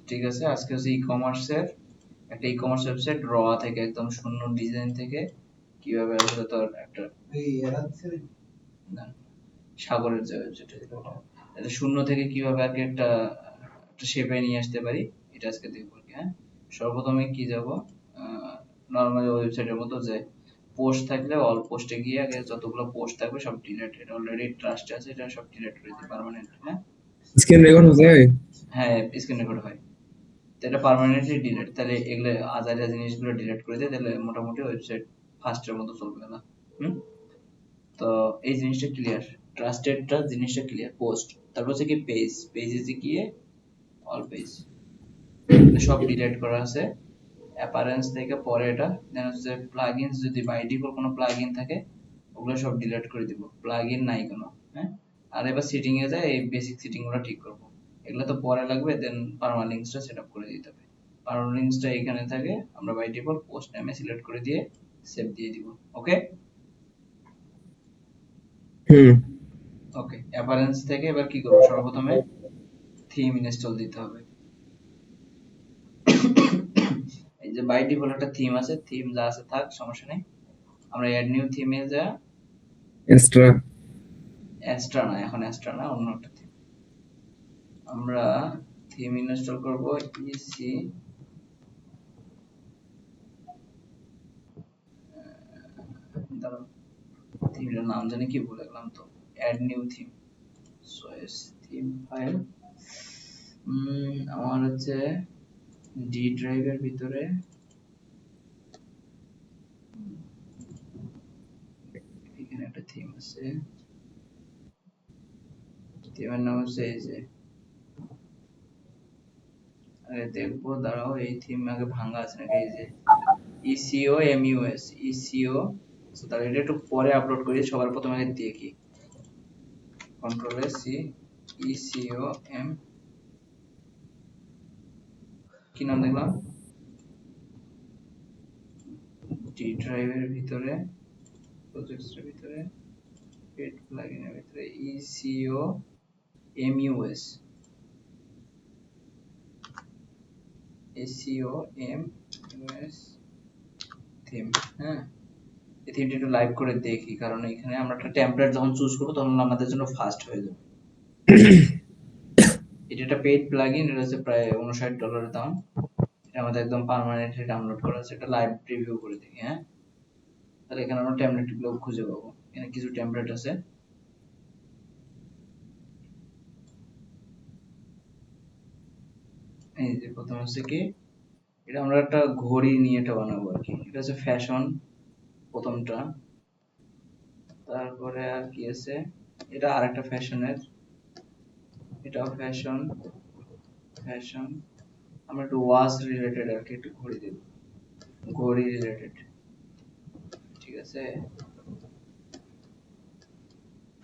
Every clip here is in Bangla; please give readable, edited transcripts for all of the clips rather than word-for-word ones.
ঠিক আছে, আজকে হচ্ছে ই-কমার্সের একটা ই-কমার্স ওয়েবসাইট র থেকে একদম শূন্য ডিজাইন থেকে কিভাবে আসলে তোর একটা না, সাগরের যে ওয়েবসাইট এটা শূন্য থেকে কিভাবে আর কি একটা শেপে নিয়ে আসতে পারি এটা আজকে দেখবো আর কি। হ্যাঁ, সর্বপ্রথমে কি যাব, নর্মাল ওয়েবসাইটের মতো যে পোস্ট থাকলে অল পোস্টে গিয়ে আগে যতগুলো পোস্ট থাকবে সব ডিলিট, এটা অলরেডি ট্রাস্ট আছে, এটা সব ডিলিট করে দিই পার্মানেন্ট। হ্যাঁ, স্ক্রিন রেকর্ড হচ্ছে? হ্যাঁ স্ক্রিন রেকর্ড হয়, তো এটা পার্মানেন্টলি ডিলিট, তাহলে এগুলো আজাইরা জিনিসগুলো ডিলিট করে দিই, তাহলে মোটামুটি ওয়েবসাইট ফার্স্টের মতো চলবে না। হুম, তো এই জিনিসটা ক্লিয়ার, ট্রাস্টেডটা জিনিসটা ক্লিয়ার। পোস্ট, তারপর হচ্ছে কি পেজ, পেজে গিয়ে অল পেজ সব ডিলিট করা আছে। অ্যাপারেন্স থেকে পরে এটা দেন হচ্ছে প্লাগইনস, যদি বাই ডিফল্ট কোনো প্লাগইন থাকে ওগুলো সব ডিলিট করে দিব, প্লাগইন নাই কোনো। হ্যাঁ, আর এবার সেটিং এ যায় এই বেসিক সেটিং গুলো ঠিক করব, এগুলো তো পরে লাগবে। দেন পারমালিঙ্কসটা সেটআপ করে দিতে হবে, পারমালিঙ্কসটা এখানে থাকে, আমরা বাই ডিফল্ট পোস্ট নামে সিলেক্ট করে দিয়ে সেভ দিয়ে দিব। ওকে হুম। ওকে, অ্যাপারেন্স থেকে এবার কি করব, সর্বপ্রথমে থিম ইনস্টল দিতে হবে। এই যে বাই ডিফল্ট একটা থিম আছে, থিম যা আছে থাক, সমস্যা নেই। আমরা অ্যাড নিউ থিমে যা, এক্সট্রা। অ্যাস্ট্রা না, এখন অ্যাস্ট্রা না, অন্য একটা থিম আমরা থিম ইনস্টল করব। ইসি দাঁড়াও, থিমটার নাম জানি কি ভুলে গেলাম তো, অ্যাড নিউ থিম, সোয়েস থিম ফাইল। আমার হচ্ছে ডি ড্রাইভের ভিতরে এখানে একটা থিম আছে, থিমের নাম হচ্ছে এই যে, আরে দেখবো দাঁড়াও, এই থিম আগে ভাঙা আছে নাকি, এই যে ইসিও এমইউএস ইসিও। তাহলে এটা একটু পরে আপলোড করি, সবার প্রথমে আগে দেখি কন্ট্রোল এস সি, ইসিও এম, কি নাম দেখলাম, ডি ড্রাইভের ভিতরে, প্রজেক্টসের ভিতরে, পেড প্লাগইনের ভিতরে ইসিও এমইউএস, এসইও এমইউএস থিম। হ্যাঁ, এই থিমটা একটু লাইভ করে দেখি, কারণ এখানে আমরা একটা টেমপ্লেট যখন চুজ করবো তখন আমাদের জন্য ফাস্ট হয়ে যাবে। এটা একটা পেইড প্লাগইন, এটা হচ্ছে প্রায় $59 দাম, এটা আমাদের একদম পার্মানেন্টলি ডাউনলোড করা আছে। এটা লাইভ প্রিভিউ করে দেখি। হ্যাঁ, তাহলে এখানে আমরা টেমপ্লেট গুলো খুঁজে পাবো, এখানে কিছু টেমপ্লেট আছে। এই যে প্রথম হচ্ছে কি, এটা আমরা একটা ঘড়ি নিয়ে এটা বানাবো আর কি, এটা হচ্ছে ফ্যাশন প্রথমটা। তারপরে আর কি আছে, এটা আরেকটা ফ্যাশনের, এটাও ফ্যাশন, ফ্যাশন। আমরা একটু ওয়াচ রিলেটেড আর কি, একটু ঘড়ি দেব, ঘড়ি রিলেটেড। ঠিক আছে,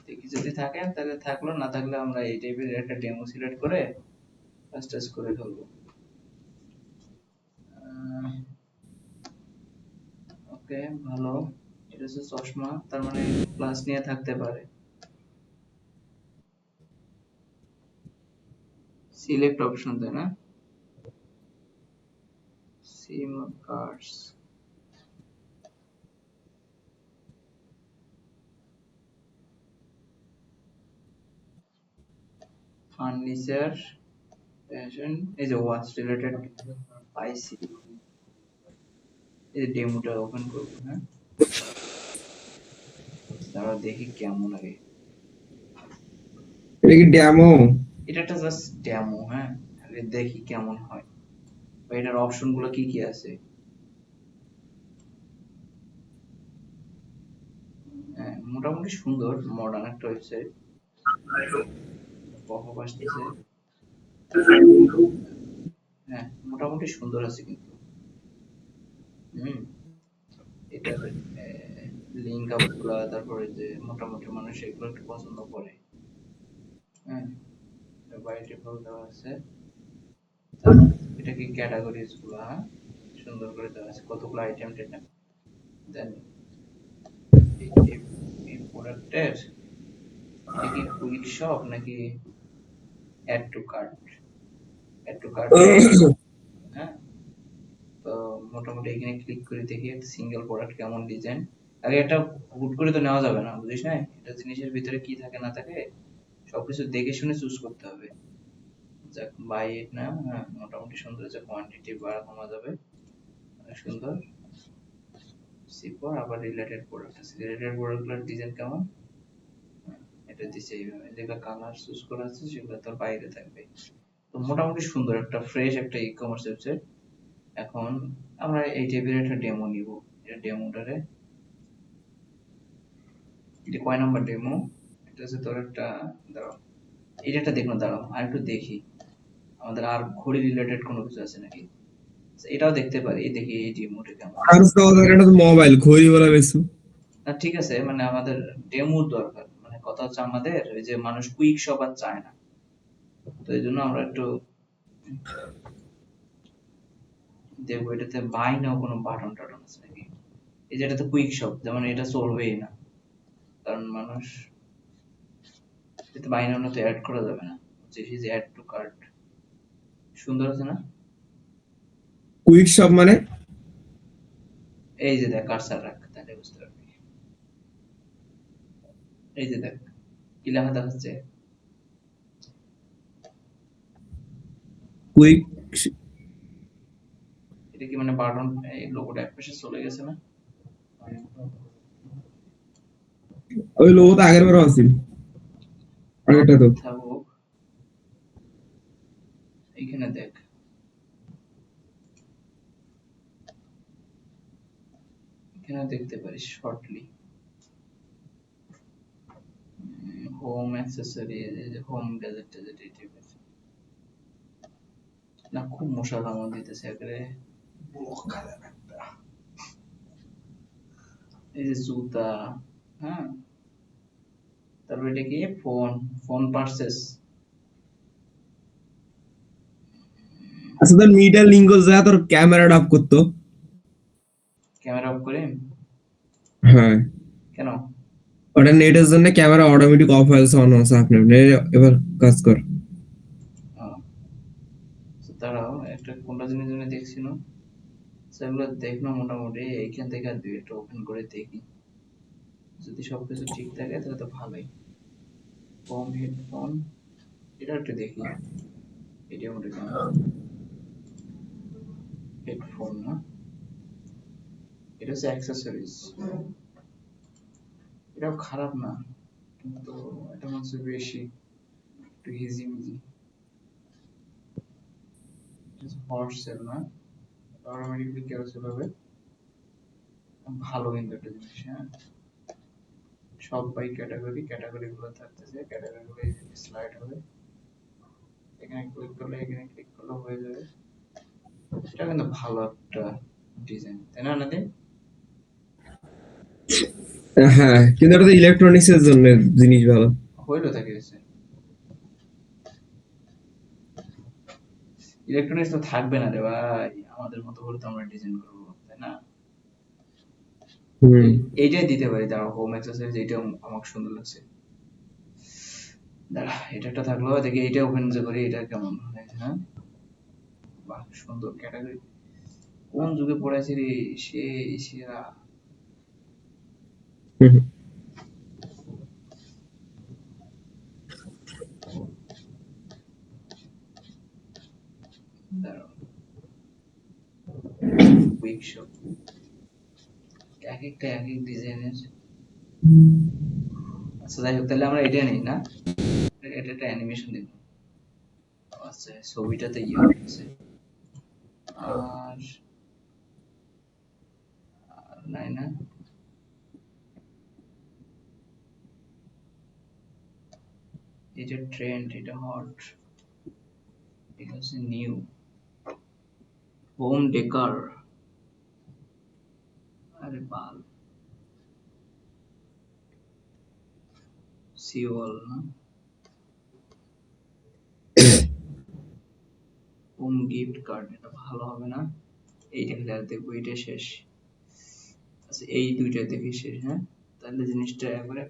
দেখি যদি থাকে তাহলে থাকলো, না থাকলে আমরা এই টাইপের একটা ডেমো সিলেক্ট করে কাস্টমাইজ করে ফেলবো। ওকে, ভালো। এটা হচ্ছে চশমা, তার মানে ক্লাস নিয়ে থাকতে পারে। সিলেক্ট অপশন তাই না, সিম কার্ডস, ফার্নিচার, ফ্যাশন, এই যে ওয়াচ রিলেটেড পাইছি। এই ডেমোটা ওপেন করবো। হ্যাঁ, দাঁড়াও দেখি কেমন লাগে। এটা কি ডেমো? এটা একটা জাস্ট ডেমো। হ্যাঁ, আগে দেখি কেমন হয়, বা এটার অপশন গুলো কি কি আছে। হ্যাঁ, মোটামুটি সুন্দর, মডার্ন একটা ওয়েবসাইট, পপআপ আসতেছে। হ্যাঁ, মোটামুটি সুন্দর আছে কিন্তু। হুম, এটার লিঙ্ক আপ গুলা, তারপরে যে মোটামুটি মানুষ এগুলো একটু পছন্দ করে। হ্যাঁ, বাই ডিফল্ট দেওয়া আছে। এটা কি ক্যাটাগরিজ গুলো, হ্যাঁ সুন্দর করে দেওয়া আছে, কতগুলো আইটেম টেটেম। দেন এই প্রোডাক্টের এটা কি কুইক শপ নাকি add to cart, add to cart হ্যাঁ। তো মোটামুটি এখানে ক্লিক করে দেখি একটা সিঙ্গেল প্রোডাক্ট কেমন ডিজাইন। আগে এটা হুট করে তো নেওয়া যাবে না, বুঝিস না, এটা জিনিসের ভিতরে কি থাকে না থাকে সবকিছু দেখে শুনে চুজ করতে হবে। যাক, বাই ইট না, হ্যাঁ মোটামুটি সুন্দর, যে কোয়ান্টিটি বাড়া কমা যাবে, অনেক সুন্দর। সিপর আবার রিলেটেড প্রোডাক্ট আছে, রিলেটেড প্রোডাক্টগুলোর ডিজাইন কেমন, হ্যাঁ, এটা দিছে এইভাবে, যেগুলো কালার চুজ করা আছে সেগুলো তার বাইরে থাকবে। তো মোটামুটি সুন্দর একটা ফ্রেশ একটা ই কমার্স ওয়েবসাইট। এখন আমরা এই টাইপের একটা ডেমো নিব। এটা ডেমোটারে, এটা কয় নাম্বার ডেমো, এটা হচ্ছে তোর একটা, দাঁড়াও এটা একটা দেখুন, দাঁড়াও আর একটু দেখি আমাদের আর ঘড়ি রিলেটেড কোনো কিছু আছে নাকি। আচ্ছা, এটাও দেখতে পারি, এই দেখি এই ডেমোটা কেমন। আর তো এটা তো মোবাইল ঘড়ি বলা বেশি। না ঠিক আছে, মানে আমাদের ডেমোর দরকার, মানে কথা হচ্ছে আমাদের ওই যে মানুষ কুইক শপ আর চায় না, তো এই জন্য আমরা একটু দেখবো এটাতে বাই নাও কোনো বাটন টাটন আছে নাকি। এই যে এটাতে কুইক শপ, যেমন এটা চলবেই না, কারণ মানুষ, এতে বাই নাও তো অ্যাড করা যাবে না, যে অ্যাড টু কার্ট, সুন্দর আছে না। কুইক শপ মানে? এই যে দেখ, কার্সার রাখ তাহলে বুঝতে পারবি। এই যে দেখ কি লেখা দেখাচ্ছে, কুইক, এটা কি মানে বাটন, এই লোগোটা এক পাশে চলে গেছে না। ওই লোগো তো আগের বারও আছে, আগেরটা তো। থাকুক, এইখানে দেখ, এখানে দেখতে পারিস শর্টলি হোম অ্যাক্সেসরি, এই যে হোম গ্যাজেট ট্যাজেট এই টাইপের। না খুব মশা কামড় দিতেছে একবারে, বকালে একটা। এই যে জুতা, হ্যাঁ, তারপর এটা কি ফোন, ফোন পার্সেস, আচ্ছা, তোর মিটার লিঙ্ক যা তোর ক্যামেরাটা অফ করতো। ক্যামেরা অফ করে, হ্যাঁ, কেন, ওটা নেটের জন্য ক্যামেরা অটোমেটিক অফ হয়ে যাচ্ছে, অন হচ্ছে আপনি আপনি। এবার কাজ কর। দাঁড়াও একটা কোনটা জিনিস জন্য দেখছিল, সেগুলো দেখলাম মোটামুটি, এইখান থেকে আর দুই একটা ওপেন করে দেখি, যদি সবকিছু ঠিক থাকে তাহলে তো ভালোই। হোম হেডফোন, এটা একটু দেখি, এটা মোটামুটি কেমন, হেডফোন না, এটা হচ্ছে অ্যাক্সেসরিজ, এটাও খারাপ না, কিন্তু এটা হচ্ছে বেশি একটু হিজিমিজি। হট সেল না, অটোমেটিকলি ক্যারোসেল হবে, ভালো কিন্তু একটা জিনিস, হ্যাঁ। সব বাই ক্যাটাগরি, ক্যাটাগরি গুলো থাকতেছে, ক্যাটাগরি গুলো স্লাইড হবে, এখানে ক্লিক করলে এখানে ক্লিক করলে হয়ে যাবে। এটা কিন্তু ভালো একটা ডিজাইন, তাই না নাদিম? হ্যাঁ, কিন্তু এটা তো ইলেকট্রনিক্স এর জন্য জিনিস ভালো। হইলো থাকে গেছে, ইলেকট্রনিক্স তো থাকবে না রে ভাই, আমাদের মতো করে তো আমরা ডিজাইন করবো, তাই না। হুম। এইটাই দিতে পারি, দাঁড়া হোম অ্যাক্সেসরিজ, এইটাও আমার সুন্দর লাগছে। দাঁড়া এটা একটা থাকলো, দেখি এইটা ওপেন যে করি, এটা কেমন হয়, হ্যাঁ। বাহ সুন্দর ক্যাটাগরি, কোন যুগে পড়াইছি রে, সেই সেরা। হুম। দাঁড়াও, কুইক শপ, এক একটা এক এক ডিজাইনের। আচ্ছা যাই হোক, তাহলে আমরা এটা নেই না, এটা একটা অ্যানিমেশন দিব। আচ্ছা ছবিটাতে ইয়ে হচ্ছে, আর আর নাই না, এটা ট্রেন্ড, এটা হট, এটা হচ্ছে নিউ, হোম ডেকার, আরে বাল, সিওল না, হোম গিফট কার্ড, এটা ভালো হবে না, এইটা খেলে আর দেখবো, এটা শেষ। আচ্ছা এই দুইটা দেখি শেষ, হ্যাঁ, তাহলে জিনিসটা একবারে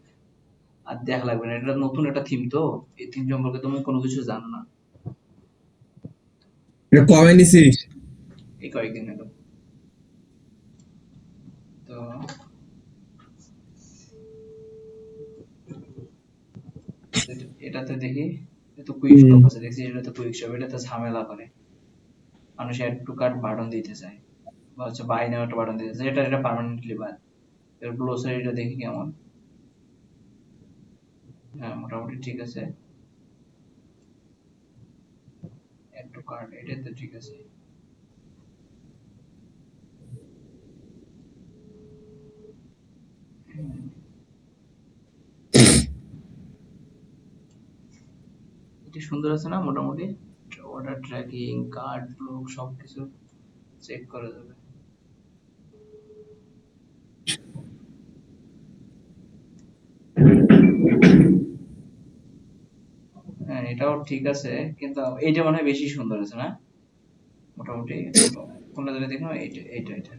আর দেখা লাগবে না, এটা নতুন একটা থিম তো, এই থিম সম্পর্কে তুমি কোনো কিছু জানো না, এটা কবে নিছিস? এই কয়েকদিন হলো। তো এটাতে দেখি তো কুইক হুম। শপ আছে, দেখছি এটা তো কুইক শপ, এটা তো ঝামেলা করে, মানুষ অ্যাড টু কার্ট বাটন দিতে চায় বা হচ্ছে বাই নাও একটা বাটন দিতে চায়, এটা পার্মানেন্টলি বাদ। এর গ্লোসারিটা দেখি কেমন। হ্যাঁ মোটামুটি ঠিক আছে, অ্যাড টু কার্ট এটা তো ঠিক আছে। এটা সুন্দর আছে না মোটামুটি, অর্ডার ট্র্যাকিং কার্ড ফ্লো সব কিছু চেক করা যাবে। হ্যাঁ এটাও ঠিক আছে, কিন্তু এইটা মনে হয় বেশি সুন্দর আছে না মোটামুটি। কোনটা ধরে দেখো, এইটা এইটা এটা।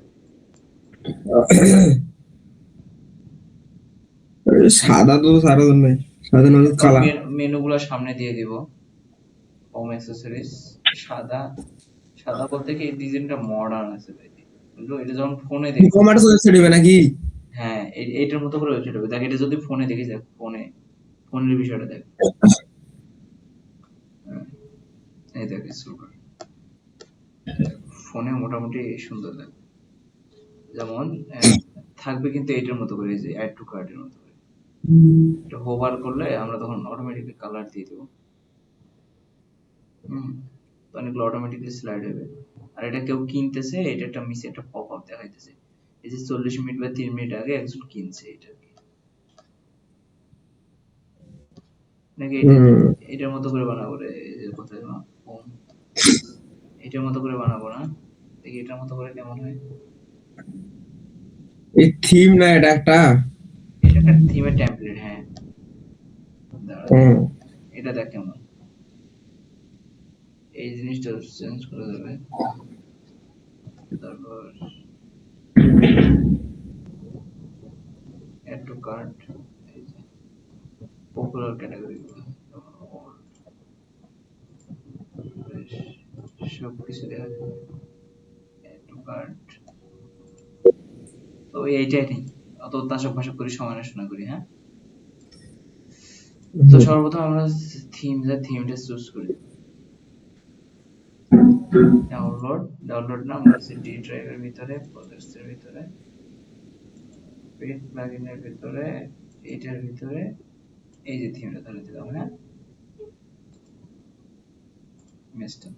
সাদা তো সারা দিন নাই, সাদা না এরপর কালা। মেনু গুলো সামনে দিয়ে দিব, হোম অ্যাক্সেসরিজ। সাদা, সাদা বলতে কি এই ডিজাইনটা মডার্ন আছে ভাই, বুঝলো? এটা যখন ফোনে ই দেখবো, কমার্স ওয়েবসাইট হবে নাকি? হ্যাঁ এইটার মতো করে ওয়েবসাইট হবে, দেখ এটা যদি ফোনে দেখি, দেখ ফোনে, ফোনের বিষয়টা দেখ। হ্যাঁ, এই দেখ scroll কর। দেখ, ফোনে মোটামুটি সুন্দর দেখ, যেমন থাকবে কিন্তু এটার মতো করে, এই যে অ্যাড টু কার্টের মতো করে। এটা হোভার করলে আমরা তখন অটোমেটিকলি কালার দিয়ে দেবো। হুম, তো অনেকগুলো অটোমেটিকলি স্লাইড হবে। আর এটা কেউ কিনতেছে, এটা একটা মিস একটা পপ আপ দেখাইতেছে, এই যে 40 মিনিট বা 3 মিনিট আগে একজন কিনছে এটা আর কি। নাকি এটা হুম। এটার মতো করে বানাবো রে, এই যে কোথায় যেন home, এটার মতো করে বানাবো না, দেখি এটার মতো করে কেমন হয়। এই থিম না এটা একটা। এটা একটা থিমের টেমপ্লেট, হ্যাঁ। দাঁড়া হুম। দেখি, এটা দেখ কেমন, এই জিনিসটা চেঞ্জ করে দেবে। তারপর অ্যাড টু কার্ট, এই যে পপুলার ক্যাটাগরি গুলো, সব কিছু দেখা যাবে, অ্যাড টু কার্ট। তো এইটাই নেই, অত তাসক ভাসক করি, সমালোচনা করি, হ্যাঁ। তো হুম। সর্বপ্রথম আমরা থিমটা চুজ করি, ডাউনলোড না, আমরা ডি ড্রাইভের ভিতরে, প্রজেক্টস এর ভিতরে, পেড প্লাগইনের ভিতরে, এইটার ভিতরে এই যে থিমটা ধরে দিলাম, হ্যাঁ। ইমেজটা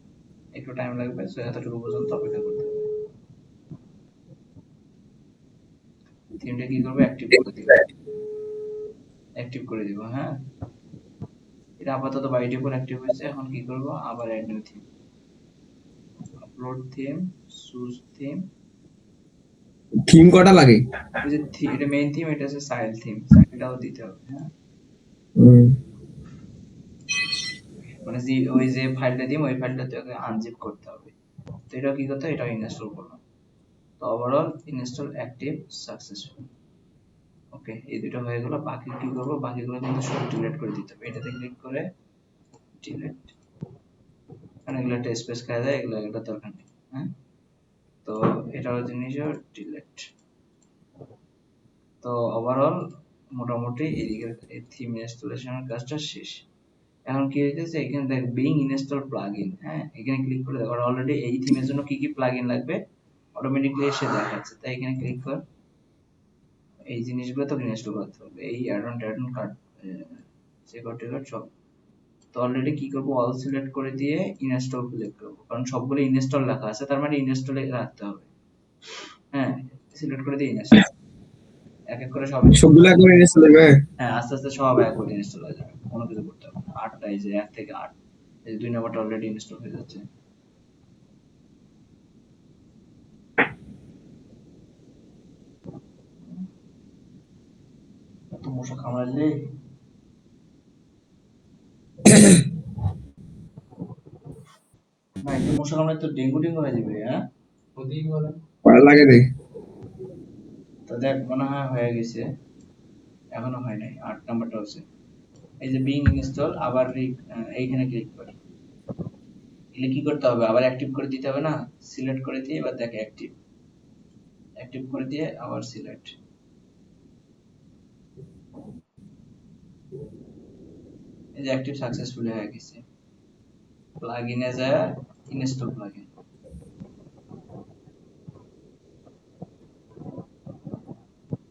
একটু টাইম লাগবে, সো এতটুকু পর্যন্ত অপেক্ষা করতে হবে। থিমটা কি করবো, অ্যাক্টিভ করে দিব, হ্যাঁ। এটা আপাতত বাই ডিফল্ট অ্যাক্টিভ হয়েছে, এখন কি করব, আবার add new theme, upload theme, choose theme. Theme কটা লাগে? ওই যে এটা মেইন থিম, এটা হচ্ছে সাইড থিম, সাইডটাও দিতে হবে, হ্যাঁ। হুম। মানে যে ওই যে ফাইলটা দিম, ওই ফাইলটা তোকে আনজিপ করতে হবে। তো এটা কি করতে হবে, এটা ইনস্টল করলাম। তো ওভারঅল ইনস্টল অ্যাক্টিভ সাকসেসফুল। ওকে, এই দুটো হয়ে গেল। বাকি কি করব, বাকিগুলো কিন্তু সব ডিলিট করে দিতে হবে, এটাতে ক্লিক করে ডিলিট, কারণ এগুলো একটা স্পেস খাওয়া যায়, এগুলো এগুলো দরকার নেই, হ্যাঁ। তো এটাও জিনিসও ডিলিট। তো ওভারঅল মোটামুটি এদিকে থিম ইনস্টলেশনের কাজটা শেষ। এখন কি হইতেছে, এখানে দেখ বিং ইনস্টল প্লাগইন, হ্যাঁ, এখানে ক্লিক করে দেখো অলরেডি এই থিমের জন্য কি কি প্লাগইন লাগবে অটোমেটিকলি এসে দেখাচ্ছে। তাই এখানে ক্লিক কর, এই জিনিসগুলো তো ইনস্টল করতে হবে, এই add on card, checkout takeout সব। তো অলরেডি কি করবো, অল সিলেক্ট করে দিয়ে ইনস্টল সিলেক্ট করবো, কারণ সবগুলো ইনস্টল লেখা আছে, তার মানে ইনস্টলে রাখতে হবে, হ্যাঁ। সিলেক্ট করে দিয়ে ইনস্টল, এক এক করে সব ইনস্টল। সবগুলা করে ইনস্টল হবে? হ্যাঁ আস্তে আস্তে সব একবারে ইনস্টল হয়ে যাবে, কোনো কিছু করতে হবে না। আটটা, এই যে 1 থেকে 8, এই যে 2 নম্বরটা অলরেডি ইনস্টল হয়ে যাচ্ছে। তো মশা কামড়ালে, না একটু মশা কামড়ালে তো ডেঙ্গু টেঙ্গু হয়ে যাবে, হ্যাঁ। হতেই পারে। কটা লাগে দেখ। তো দেখ মনে হয় হয়ে গেছে, এখনো হয় নাই, 8 নম্বরটা হচ্ছে। এই যে বিং ইনস্টল, আবার এইখানে ক্লিক কর, এগুলো কি করতে হবে, আবার অ্যাক্টিভ করে দিতে হবে না, সিলেক্ট করে দিয়ে এবার দেখে অ্যাক্টিভ, অ্যাক্টিভ করে দিয়ে আবার সিলেক্ট, এই যে অ্যাক্টিভ সাকসেসফুলি হয়ে গেছে। প্লাগইনে যায় ইনস্টল প্লাগইন,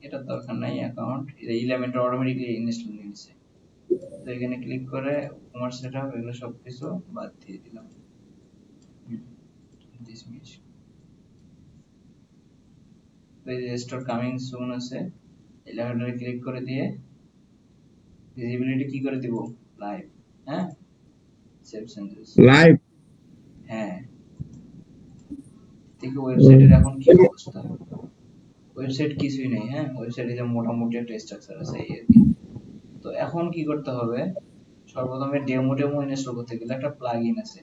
এটার দরকার নাই অ্যাকাউন্ট, ইলেমেন্টর অটোমেটিকলি ইনস্টল নিয়ে নিছে। তো এখানে ক্লিক করে কমার্স সেটআপ এগুলো সবকিছু বাদ দিয়ে দিলাম, ডিসমিস। তো এই যে স্টোর কামিং সুন আছে, এই লেখাটারে ক্লিক করে দিয়ে ভিজিবিলিটি কি করে দিব, লাইভ। হ্যাঁ, সেভ চেঞ্জেস। লাইভ। হ্যাঁ, দেখি ওয়েবসাইটের এখন কি অবস্থা। ওয়েবসাইট কিছুই নেই, হ্যাঁ ওয়েবসাইটে যে মোটামুটি একটা স্ট্রাকচার আছে এই আর কি। তো এখন কি করতে হবে, সর্বপ্রথমে ডেমো ইনস্টল করতে গেলে একটা প্লাগইন আছে,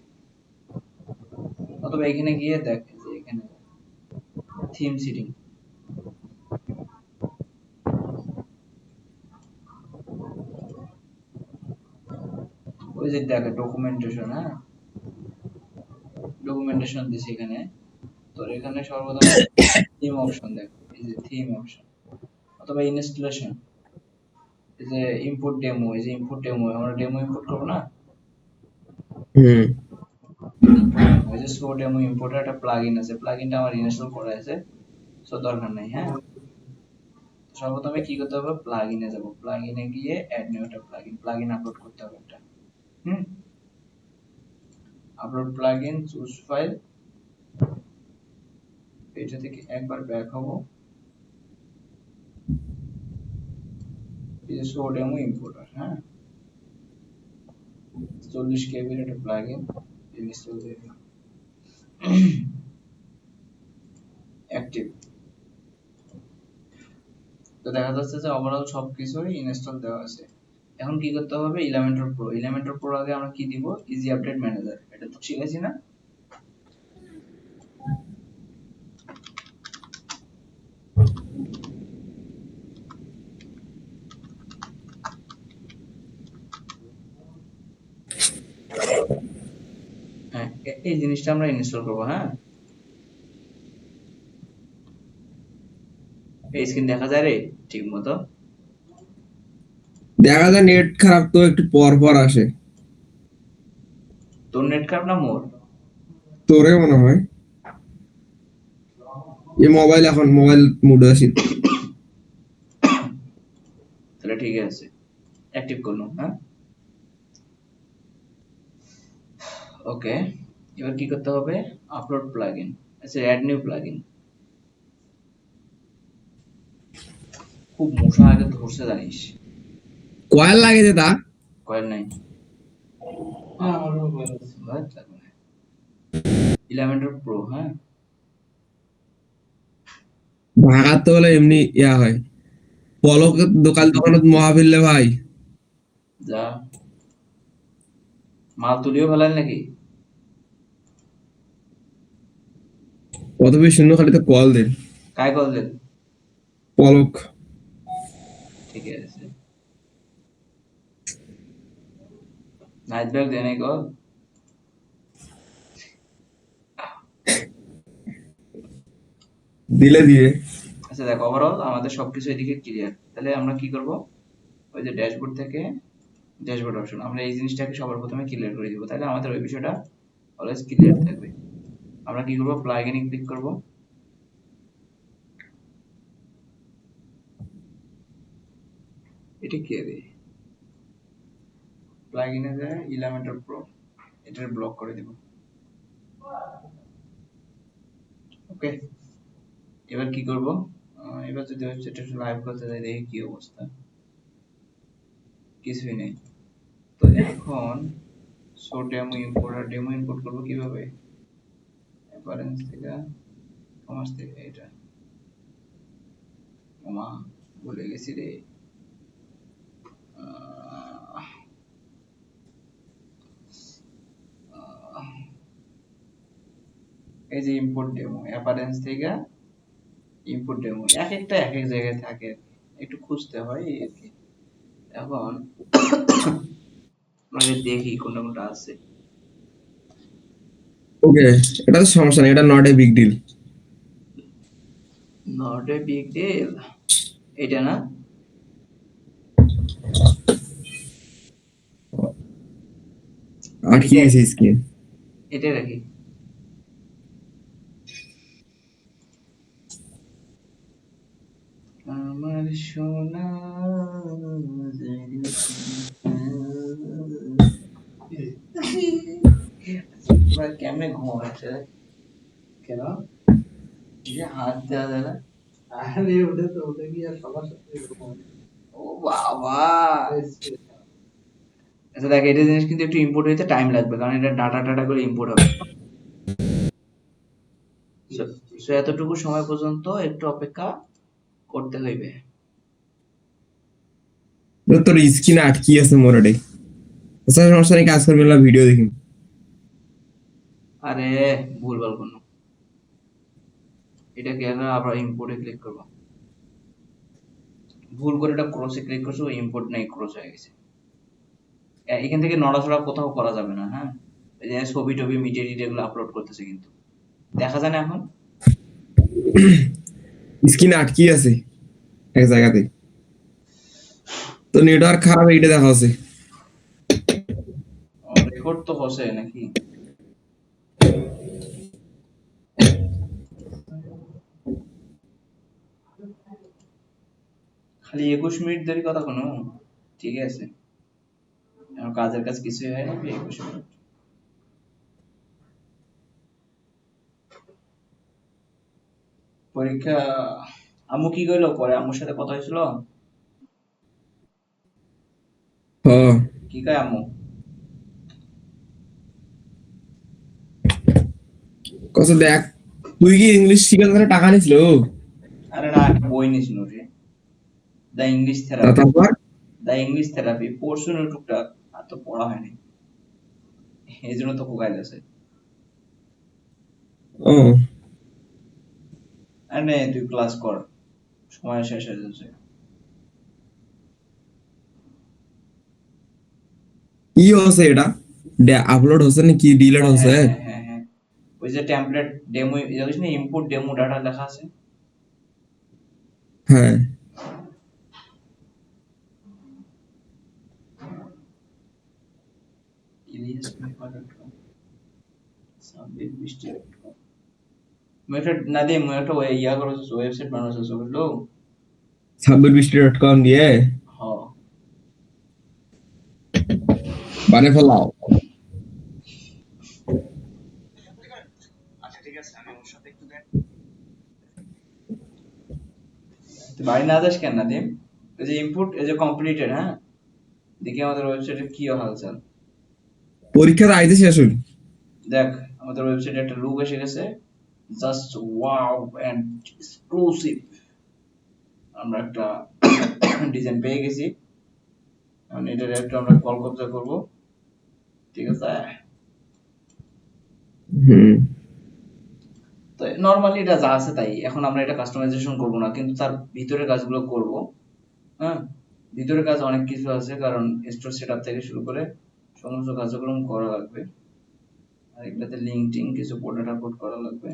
অথবা এখানে গিয়ে দেখ যে এখানে থিম সিটিং, ওই যে দেখ ডকুমেন্টেশন, হ্যাঁ ডকুমেন্টেশন দিছি এখানে। তোর এখানে সর্বপ্রথমে থিম অপশন দেখ, এই যে থিম অপশন, অথবা ইনস্টলেশন, এই যে ইম্পোর্ট ডেমো, এই যে ইম্পোর্ট ডেমো, আমরা ডেমো ইম্পোর্ট করব না, হুম। ইম্পোর্ট ডেমো, এই যে শো ডেমো ইম্পোর্টার একটা প্লাগইন আছে, প্লাগইনটা আমার ইনস্টল করা আছে, সো দরকার নাই। হ্যাঁ, সর্বপ্রথমে কি করতে হবে, প্লাগইনে যাব, প্লাগইনে গিয়ে অ্যাড নিউ একটা প্লাগইন, প্লাগইন আপলোড করতে হবে একটা। হুম, আপলোড প্লাগইন, চুজ ফাইল, এটা থেকে একবার ব্যাক হব, এই যে শো ডেমো ইম্পোর্টার, হ্যাঁ 40 কেবির একটা প্লাগইন ইনস্টল দিয়ে দিলাম, অ্যাক্টিভ। তো দেখা যাচ্ছে যে ওভারঅল সবকিছুই ইনস্টল দেওয়া আছে। এখন কি করতে হবে, ইলেমেন্টর প্রো, ইলেমেন্টর প্রো আগে আমরা কি দিব, ইজি আপডেট ম্যানেজার, এটা তো শিখেছি না। হ্যাঁ, এই জিনিসটা আমরা ইনস্টল করব। হ্যাঁ, এই স্ক্রিন দেখা যায় রে ঠিক মতো? দেখা যায় নেট খারাপ তো একটু পর পর আসে। তোর নেট খারাপ না মোর? তোরে মনে হয় এই মোবাইল, এখন মোবাইল মুড আছি তো। তাহলে ঠিক আছে, অ্যাক্টিভ করলাম। হ্যাঁ, ওকে, এবার কি করতে হবে, আপলোড প্লাগইন, আচ্ছা অ্যাড নিউ প্লাগইন। খুব মশা আগে ধরছে জানিস। কয়েল লাগে যে তা কয়েল নাই? হ্যাঁ আমারও কয়েল আছে, ভাই লাগবে না। ইলেভেন্টার প্রো, হ্যাঁ ভাগাতে হলে এমনি ইয়া হয়। পলকের দোকান দোকানত মহাবিললে ভাই যা, মাল তুলিও ফেলাল নাকি? কত বেশি শূন্য খালি তো কল দেন কায় কল দিল? পলক। ঠিক আছে, নাইট ব্যাগ দেয় নাই কল? দিলে দিয়ে আচ্ছা দেখ, ওভারঅল আমাদের সবকিছু এদিকে ক্লিয়ার, তাহলে আমরা কি করব, ওই যে ড্যাশবোর্ড থেকে, ড্যাশবোর্ড অপশন, আমরা এই জিনিসটাকে সবার প্রথমে ক্লিয়ার করে দিব, তাহলে আমাদের ওই বিষয়টা অলওয়েজ ক্লিয়ার থাকবে। আমরা কি করব, প্লাগইনে ক্লিক করব, এটা কে রে, প্লাগইনে যায় ইলেমেন্টর প্রো, এটার ব্লক করে দিব। ওকে, এবার কি করব, এবার যদি ওয়েবসাইটটা লাইভ করতে যাই দেখি কি অবস্থা, কিছুই নেই। তো এখন শো ডেমো ইম্পোর্ট, আর ডেমো ইম্পোর্ট করব কিভাবে, অ্যাপারেন্স থেকে, কমার্স থেকে, এটা ওমা ভুলে গেছি রে। আহ, আহ, এই যে ইম্পোর্ট ডেমো, অ্যাপারেন্স থেকে ইম্পোর্ট ডেমো, এক একটা এক এক জায়গায় থাকে আর কি, একটু খুঁজতে হয় এই আর কি। এখন আমরা দেখি কোনটা কোনটা আছে। ওকে, এটা তো সমস্যা নেই, এটা not a big deal. Not a big deal, এটা না? আটকে এটা গেছে স্ক্রিন। এটা রাখি। আমার সোনা তোরা কেমনে ঘুমাচ্ছে কেন? এই যে হাত দেওয়া যায় না? আরে ওটা তো ওটা কি আর সবার সাথে এরকম হয়? ও বাবা, আচ্ছা দেখ, এটা জিনিস কিন্তু একটু ইম্পোর্ট হইতে টাইম লাগবে, কারণ এটা ডাটা টাটা করে ইম্পোর্ট হবে। সো এতটুকু সময় পর্যন্ত একটু অপেক্ষা করতে হইবে। তোর স্ক্রিনে আটকে আছে মোরাডে। আচ্ছা সমস্যা নেই, কাজ করবি না, ভিডিও দেখি। আরে ভুলভাল কোনো, এটা গেল আবার ইম্পোর্টে ক্লিক করবো, ভুল করে এটা ক্রসে ক্লিক করছো, ইম্পোর্ট নাই, ক্রস হয়ে গেছে। এখান থেকে নড়াচড়া কোথাও করা যাবে না, হ্যাঁ? এই যে ছবি টবি মিডিয়া টিডিয়া এগুলো আপলোড করতেছে, কিন্তু দেখা যায় না এখন। স্ক্রিনে আটকে আছে এক জায়গাতে। তো নেটওয়ার্ক খারাপ, এইটা দেখা আছে। রেকর্ড তো হচ্ছে নাকি? খালি 21 মিনিট ধরে কথা কোনো, ঠিক আছে, আমার কাজের কাজ কিছুই হয় না, 21 মিনিট। পরীক্ষা, আম্মু কি কইলো পরে? আম্মুর সাথে কথা হয়েছিল? হ্যাঁ, কি কয় আম্মু? কত দেখ, তুই কি ইংলিশ শিখার জন্য টাকা নিছিল? আরে না, একটা বই নিয়েছিল রে, দ্য ইংলিশ তা থেরাপি। তারপর? দ্য ইংলিশ থেরাপি পড়ছো না টুকটাক, আর তো পড়া হয়নি, এই জন্য তো কোকাইল আছে। ও, আর নে তুই ক্লাস কর, সময় শেষ হয়ে যাচ্ছে। কি হচ্ছে এটা? আপলোড হচ্ছে না কি ডিলিট হ্যাঁ হচ্ছে? হ্যাঁ হ্যাঁ হ্যাঁ হ্যাঁ, ওই যে টেমপ্লেট ডেমো, জানিস না, ইনপুট ডেমো ডাটা লেখা আছে। হ্যাঁ। ইলিয়াসমেফা.com, সাব্বির বৃষ্টি.com। মুই একটা না দিয়ে, মুই একটা ইয়া করছিস, ওয়েবসাইট বানাচ্ছিস বুঝলো? সাব্বিরবৃষ্টি.com দিয়ে হ। বানিয়ে ফেলাও। আচ্ছা ঠিক আছে, আমি ওর সাথে একটু দেখ। তুই বাড়ি না যাস কেন নাদিম? এই যে ইনপুট, এই যে কমপ্লিটেড, হ্যাঁ, দেখি আমাদের ওয়েবসাইটে কি হালচাল। পরীক্ষা তো আইতে শেষ হইল। দেখ, আমাদের ওয়েবসাইটে একটা লুক এসে গেছে, জাস্ট ওয়াও এন্ড এক্সক্লুসিভ। আমরা একটা ডিজাইন পেয়ে গেছি, এখন এটার একটু আমরা কল কবজা করব, ঠিক আছে? হুম। তো নরমালি এটা যা আছে তাই, এখন আমরা এটা কাস্টমাইজেশন করব না, কিন্তু তার ভিতরের কাজগুলো করব। হ্যাঁ, ভিতরের কাজ অনেক কিছু আছে, কারণ স্টোর সেটআপ থেকে শুরু করে সমস্ত কার্যক্রম করা লাগবে। আর এগুলাতে লিঙ্ক টিঙ্ক কিছু পোর্ট আপলোড করা লাগবে।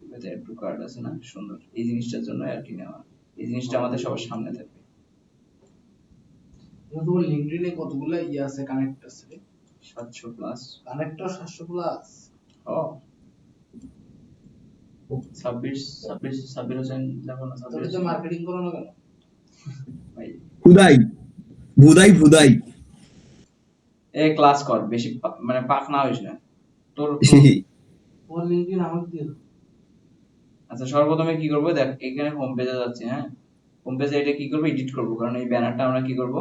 এগুলাতে অ্যাড টু কার্ড আছে না, সুন্দর, এই জিনিসটার জন্য আর কি নেওয়া, এই জিনিসটা আমাদের সবার সামনে থাকবে। তোমার লিঙ্কডইনে কতগুলো ইয়ে আছে, কানেক্ট আছে? 700 প্লাস কানেক্টর, 700 প্লাস। ও, ছাব্বিশ ছাব্বিশ সাব্বির হোসেন, দেখো না সাব্বির হোসেন মার্কেটিং করো না কেন ভাই? ভুদাই, ভুদাই, ভুদাই। এ ক্লাস কর, বেশি মানে পাক না হইস না। তোর তোর ওর লিংকডইন আমাকে দিয়ে দাও। আচ্ছা, সর্বপ্রথমে কি করবো দেখ, এখানে হোম পেজে যাচ্ছি, হ্যাঁ, হোম পেজে এটা কি করবো, এডিট করবো, কারণ এই ব্যানারটা আমরা কি করবো,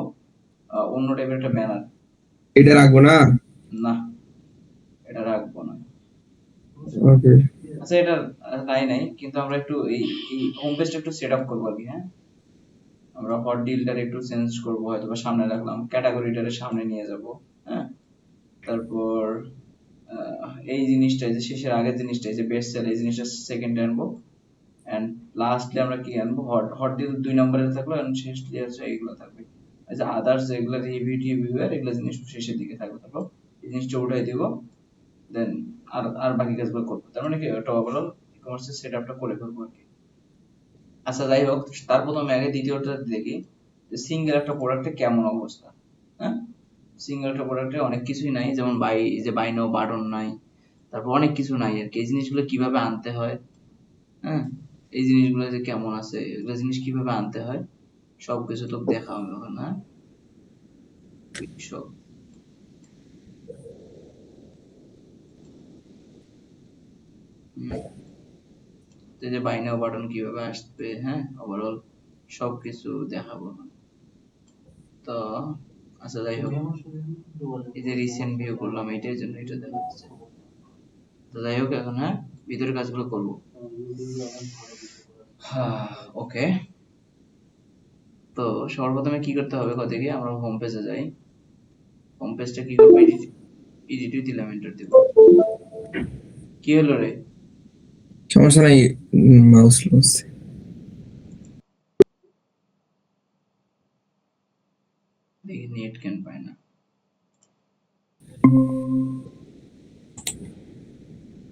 অন্য টাইপের একটা ব্যানার। এটা রাখবো না। না, এটা রাখবো না। ওকে। আচ্ছা, এটা নাই নাই, কিন্তু আমরা একটু এই এই হোম পেজটা একটু সেট আপ করবো আর কি, হ্যাঁ। আমরা হট ডিলটার একটু চেঞ্জ করবো, হয়তো বা সামনে রাখলাম, ক্যাটাগরিটারে সামনে নিয়ে যাব, হ্যাঁ। তারপর এই জিনিসটা, যে শেষের আগের জিনিসটা, যে বেস্ট সেল, এই জিনিসটা সেকেন্ডে আনবো, এন্ড লাস্টলি আমরা কি আনবো, হট হট ডিল 2 নম্বরে থাকলো, এন্ড শেষলি আছে এইগুলো থাকবে। আচ্ছা, আদার্স যেগুলো রিভিউ টিভিউ এর এগুলো জিনিস শেষের দিকে থাকবে, তারপর এই জিনিসটা উঠাই দিব, দেন আর আর বাকি কাজগুলো করবো। তার মানে কি একটা ওভারঅল ই-কমার্সের সেটআপটা করে ফেলবো আর কি। আচ্ছা যাই হোক, তার প্রথমে আগে দ্বিতীয়টা দেখি যে সিঙ্গেল একটা প্রোডাক্টে কেমন অবস্থা। হ্যাঁ, সিঙ্গেল একটা প্রোডাক্টে অনেক কিছুই নাই, যেমন বাই নাও বাটন নাই, তারপর অনেক কিছু নাই আর কি। এই জিনিসগুলো কিভাবে আনতে হয়, হ্যাঁ, এই জিনিসগুলো যে কেমন আছে, এগুলো জিনিস কিভাবে আনতে হয় সবকিছু তো দেখা হবে ওখানে। হ্যাঁ, সব হুম, তো এই যে বাই নাও বাটন কিভাবে আসবে, হ্যাঁ, ওভারঅল সবকিছু দেখাবো। তো আচ্ছা যাই হোক, এই যে রিসেন্ট ভিউ করলাম এটার জন্য এটা দেখাচ্ছে। তো যাই হোক এখন, হ্যাঁ, ভিতরের কাজগুলো করবো। হ্যাঁ, ওকে। তো সর্বপ্রথমে কি করতে হবে কত গিয়ে আমরা হোম পেজে যাই। হোম পেজটা কি করবো, এডিট দিলাম, এন্টার দিব। কি হলো রে? সমস্যা নাই, মাউস লস। দেখি নেট কেন পায় না।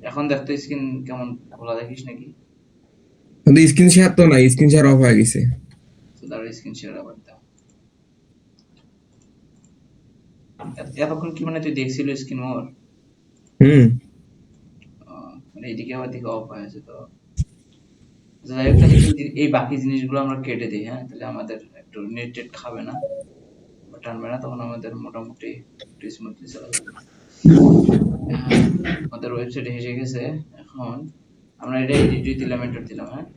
এখন দেখতো স্ক্রিন কেমন খোলা দেখিস নাকি? কিন্তু স্ক্রিন শেয়ার তো নাই, স্ক্রিন শেয়ার অফ হয়ে গেছে। তো দাঁড়া, স্ক্রিন শেয়ার আবার দাও। এতক্ষণ কি মানে তুই দেখছিল স্ক্রিন মোর? হুম। মানে এদিকে আবার দিকে অফ হয়ে আছে তো। যাই হোক, তাহলে এই বাকি জিনিসগুলো আমরা কেটে দিই। হ্যাঁ, তাহলে আমাদের একটু নেট টেট খাবে না বা টানবে না, তখন আমাদের মোটামুটি একটু স্মুথলি চলা যাবে। হ্যাঁ, আমাদের ওয়েবসাইট এসে গেছে। এখন আমরা এটা এডিট দিলাম, এন্টার দিলাম। হ্যাঁ,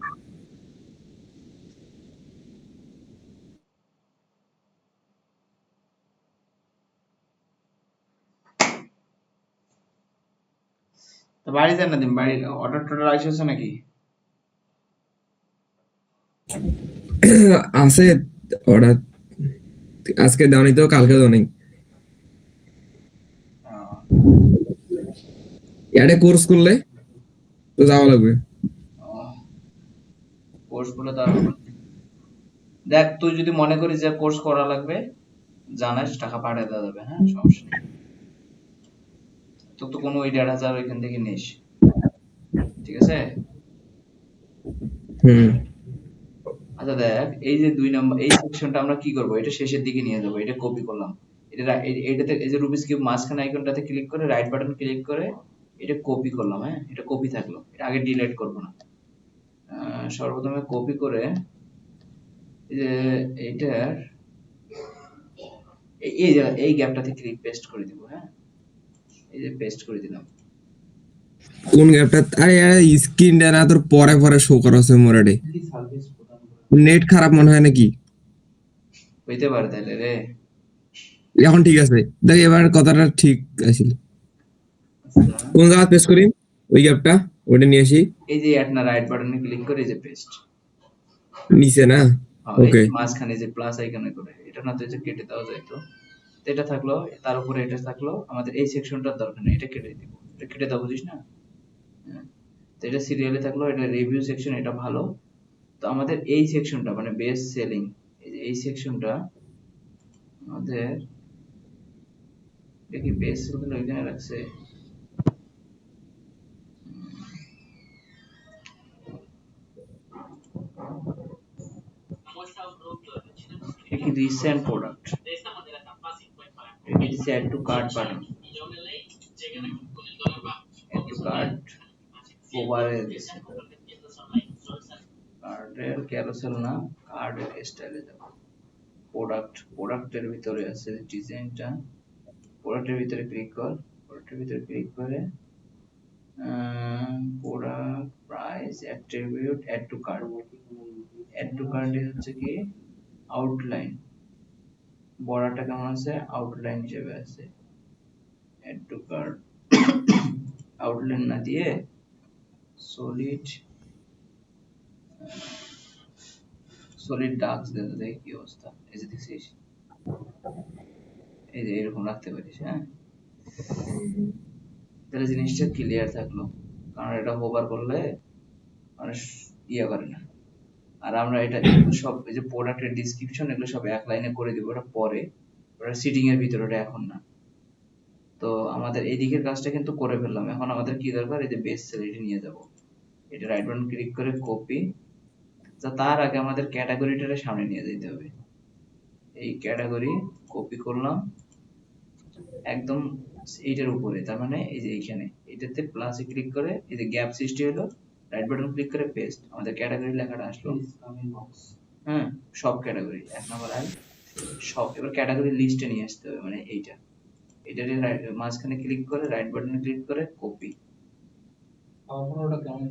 তো বাড়ি যান না দিন, বাড়ি অর্ডার টর্ডার আসছে নাকি? আছে অর্ডার, আজকে দাও নি তো কালকে দাও নি। এটা কোর্স করলে তো যাওয়া লাগবে। কোর্স গুলো তো আর হবে না। দেখ, তুই যদি মনে করিস যে কোর্স করা লাগবে, জানাস, টাকা পাঠিয়ে দেওয়া যাবে। হ্যাঁ, সমস্যা নেই। তোর তো কোনো ওই 1,500 ওইখান থেকে নিস, ঠিক আছে? হুম। আচ্ছা দেখ, এই যে 2 নম্বর এই সেকশনটা আমরা কি করব, এটা শেষের দিকে নিয়ে যাবো। এটা কপি করলাম, এটাতে এই যে রুবিক্স কিউব মাঝখানে আইকনটাতে ক্লিক করে রাইট বাটন ক্লিক করে এটা কপি করলাম। হ্যাঁ, এটা কপি থাকলো, এটা আগে ডিলিট করব না। সর্বপ্রথমে কপি করে এই যে এইটার এই জায়গা এই গ্যাপটাতে ক্লিক পেস্ট করে দিব। হ্যাঁ, এই যে পেস্ট করে দিলাম। কোন গ্যাপটা? আরে আরে স্ক্রিনটা না তোর পরে পরে শো করা হচ্ছে মোরাডে। নেট খারাপ মনে হয় নাকি? হইতে পারে তাহলে রে। এখন ঠিক আছে, দেখ এবার কথাটা ঠিক আছিল। আচ্ছা, কোন জায়গা পেস্ট করি ওই গ্যাপটা? ওটা নিয়ে আসি এই যে আপনার রাইট বাটনে ক্লিক করে এই যে পেস্ট। নিচে না? এই ওকে। যে মাঝখানে যে প্লাস আইকনে করে এটা না তো এই যে কেটে দেওয়া যায় তো। তো এটা থাকলো, তার উপরে এটা থাকলো, আমাদের এই সেকশনটার দরকার নেই, এটা কেটে দিব। এটা কেটে দাও, বুঝিস না? হ্যাঁ, তো এটা সিরিয়ালে থাকলো, এটা রিভিউ সেকশন, এটা ভালো। তো আমাদের এই সেকশনটা মানে বেস্ট সেলিং, এই যে এই সেকশনটা আমাদের, দেখি বেস্ট সেল এখানে রাখছে। এটা কি recent product, it is add to cart button, add to cart ওভারে দিছে। কার্ডের ক্যারোসেল না, কার্ডের স্টাইলে যাবো। প্রোডাক্টের ভিতরে আছে ডিজাইনটা, প্রোডাক্টের ভিতরে ক্লিক কর, প্রোডাক্টের ভিতরে ক্লিক করে product price attribute add to cart. Add to কার্টে হচ্ছে কি আউটলাইন, বর্ডারটা কেমন আছে, আউটলাইন হিসেবে আছে। অ্যাড টু কার্ট আউটলাইন না দিয়ে সলিড ডার্ক দিতে, দেখি কি অবস্থা। এই যে দেখছিস, এই যে এরকম রাখতে পারিস। হ্যাঁ, তাহলে জিনিসটা ক্লিয়ার থাকলো, কারণ এটা হোভার করলে মানুষ ইয়ে করে না। আর আমরা এটা এগুলো সব এই যে প্রোডাক্টের ডিসক্রিপশন এগুলো সব এক লাইনে করে দিব, ওটা পরে, ওটা সিটিং এর ভিতরে, ওটা এখন না। তো আমাদের এই দিকের কাজটা কিন্তু করে ফেললাম, এখন আমাদের কি দরকার, এই যে বেস সেল এটা নিয়ে যাব, এটা রাইট বাটন ক্লিক করে কপি, তার আগে আমাদের ক্যাটাগরিটারে সামনে নিয়ে যেতে হবে, এই ক্যাটাগরি কপি করলাম একদম এইটার উপরে, তার মানে এই যে এইখানে এটাতে প্লাসে ক্লিক করে এই যে গ্যাপ সৃষ্টি হলো, রাইট বাটন ক্লিক করে পেস্ট, আমাদের ক্যাটাগরি লেখাটা আসলো। হ্যাঁ, সব ক্যাটাগরি এক নাম্বার আই সব, এবার ক্যাটাগরি লিস্টে নিয়ে আসতে হবে, মানে এইটা এটারে মাঝখানে ক্লিক করে রাইট বাটনে ক্লিক করে কপি। ওটা কেমন?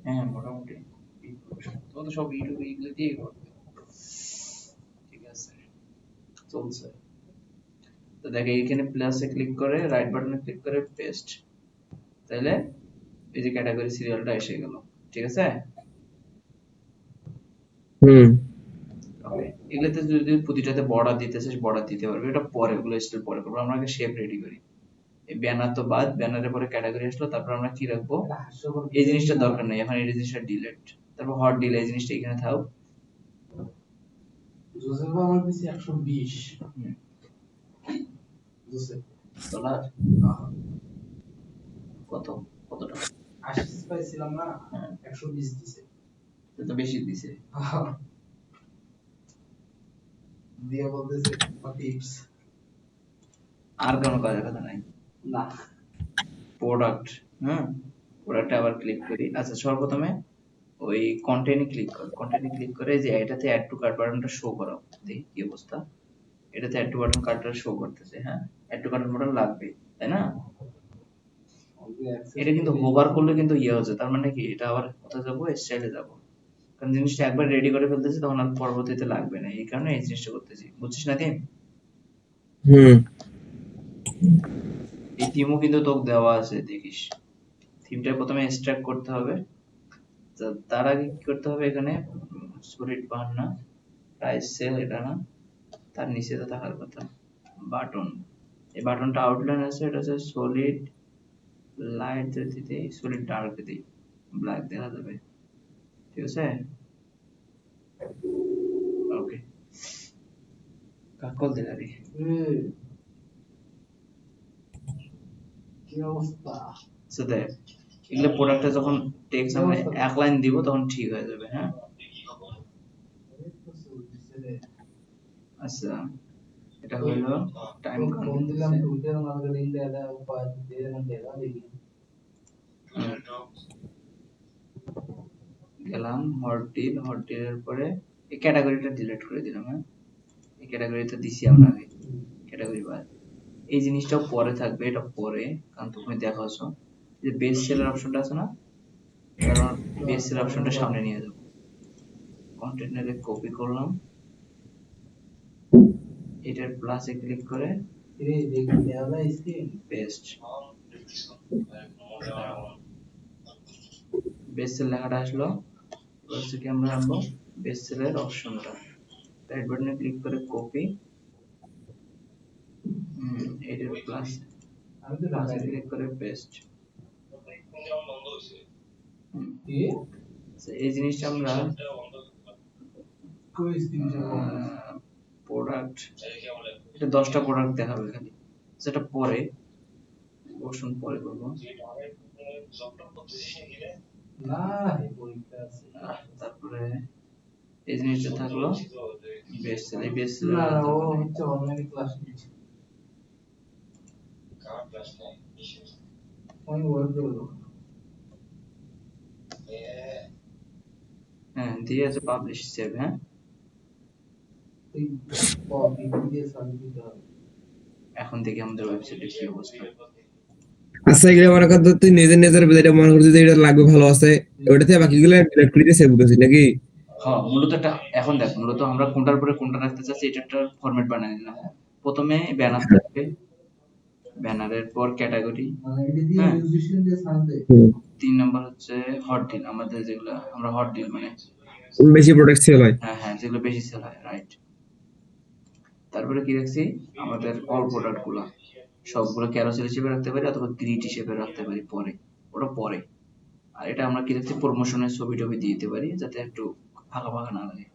হ্যাঁ মোটামুটি তো তো সব ইউটিউবে এগুলো দিয়ে করবে, ঠিক আছে চলছে। তো দেখো এইখানে প্লাসে ক্লিক করে রাইট বাটনে ক্লিক করে পেস্ট, তাহলে এই যে ক্যাটাগরি সিরিয়ালটা এসে গেল, ঠিক আছে। হুম ওকে, এগুলোতে যদি প্রতিটাতে বর্ডার দিতে চাস বর্ডার দিতে পারবে, এটা পরে, ওগুলো স্টিল পরে করবো, আমরা আগে শেপ রেডি করি। এই ব্যানার তো বাদ, ব্যানারের পরে ক্যাটাগরি আসলো, তারপর আমরা কি রাখবো, এই জিনিসটা দরকার নেই এখন, এই জিনিসটা ডিলিট, তারপর হট ডিল এই জিনিসটা এখানে থাক। জোসেফ আমার দিছে 120 জোসেফ ডলার কত, কত টাকা, 80 পাইছিলাম না, হ্যাঁ 120 দিছে। তো তো বেশি দিছে, দিয়ে বলতেছে টিপস আর কোনো কাজের কথা নাই। না। প্রোডাক্ট, হ্যাঁ প্রোডাক্টে আবার ক্লিক করি, আচ্ছা সর্বপ্রথমে ওই কন্টেন্টে ক্লিক কর, কন্টেন্টে ক্লিক করে যে এটাতে অ্যাড টু কার্ট বাটনটা শো করাও, দেখি কি অবস্থা, এটাতে অ্যাড টু বাটন কার্টটা শো করতেছে, হ্যাঁ অ্যাড টু কার্ট বাটন লাগবে, তাই না। এটা কিন্তু হোভার করলে কিন্তু ইয়ে হচ্ছে, তার মানে কি এটা আবার কোথায় যাবো, স্টাইলে যাবো, কারণ জিনিসটা একবার রেডি করে ফেলতেছি তখন আর পরবর্তীতে লাগবে না, এই কারণে এই জিনিসটা করতেছি, বুঝছিস না থিম। হুম এই থিমও কিন্তু তোকে দেওয়া আছে, দেখিস থিমটা প্রথমে এক্সট্রাক্ট করতে হবে, তো তার আগে কি করতে হবে, এখানে সলিড বার না, প্রাইস সেল এটা না, তার নিচে তো থাকার কথা বাটন, এই বাটনটা আউটলাইন আছে, এটা হচ্ছে সলিড লাইট দিতে, সলিড ডার্ক দিই, ব্ল্যাক দেখা যাবে, ঠিক আছে। ওকে, কাকল দিলা রে, কি অবস্থা? সো দেখ এগুলো প্রোডাক্টে যখন টেক্সট আমরা এক লাইন দিব তখন ঠিক হয়ে যাবে, হ্যাঁ। আচ্ছা এটা হলো টাইম ফোন দিলাম তো উঠে আমাকে লিংক দেয়া দাও, উপায় দিয়ে না দেয়া দেখি। গেলাম হটডিল, হটডিলের পরে এই ক্যাটাগরিটা ডিলিট করে দিলাম, হ্যাঁ এই ক্যাটাগরিটা দিছি আমরা আগে, ক্যাটাগরি বাদ, এই জিনিসটাও পরে থাকবে, এটা পরে, কারণ তুমি দেখাচ্ছো যে বেস সেলার অপশনটা আছে না, কারণ বেস সেলার অপশনটা সামনে নিয়ে যাবো, কন্টেনারে কপি করলাম, এটার প্লাসে ক্লিক করে রে দেখি দেয়া যায় স্ক্রিন পেস্ট, বেস সেল লেখাটা আসলো, এবার থেকে আমরা আনবো বেস সেলের অপশনটা, রাইট বাটনে ক্লিক করে কপি, এটার প্লাস আমি তো প্লাসে ঢাকায় ক্লিক করে পেস্ট, কি এই জিনিসটা আমরা কই স্ক্রিনশট প্রোডাক্ট, এটা 10টা প্রোডাক্ট দেখাবে খালি, সেটা পরে অপশন পরে করবো, না হে পরীক্ষা আছে তারপরে এই জিনিসটা থাকলো বেস্ট সেল, এই বেস্ট সেল না ও হচ্ছে অনলাইনে ক্লাস নিচ্ছে আমি ওয়েব দেবো হ্যাঁ দিয়ে আছে পাবলিশ সেভ, হ্যাঁ এই কপি দিয়ে সার্চ দিতে হবে এখন থেকে আমাদের ওয়েবসাইটে কি অবস্থা, আচ্ছা এগুলো মনে কর তুই নিজের নিজের যেটা মনে করছিস যে এটা লাগবে ভালো আছে, ওটা থেকে বাকিগুলো ডিরেক্টরিতে সেভ করছিস নাকি? হ্যাঁ মূলত এটা এখন দেখ, মূলত আমরা কোনটার পরে কোনটা রাখতে চাচ্ছি এটা একটা ফরম্যাট বানিয়ে দিলাম, প্রথমে ব্যানার থাকবে, ব্যানারের পর ক্যাটাগরি, মানে এটা দিয়ে হ্যাঁ রেজিস্ট্রেশন দিয়ে সার্চ দে 3 নাম্বার হচ্ছে হট ডিল, আমাদের যেগুলো আমরা হট ডিল মানে বেশি প্রোডাক্ট সেল হয়। হ্যাঁ হ্যাঁ যেগুলো বেশি সেল হয়, রাইট। তারপরে কি রাখছি, আমাদের অল প্রোডাক্ট গুলা সবগুলো ক্যারোসেল হিসেবে রাখতে পারি অথবা গ্রিড হিসেবে রাখতে পারি পরে, ওটা পরে। আর এটা আমরা কি রাখছি, প্রমোশনের ছবি টবি দিয়ে দিতে পারি যাতে একটু ফাঁকা ফাঁকা না লাগে।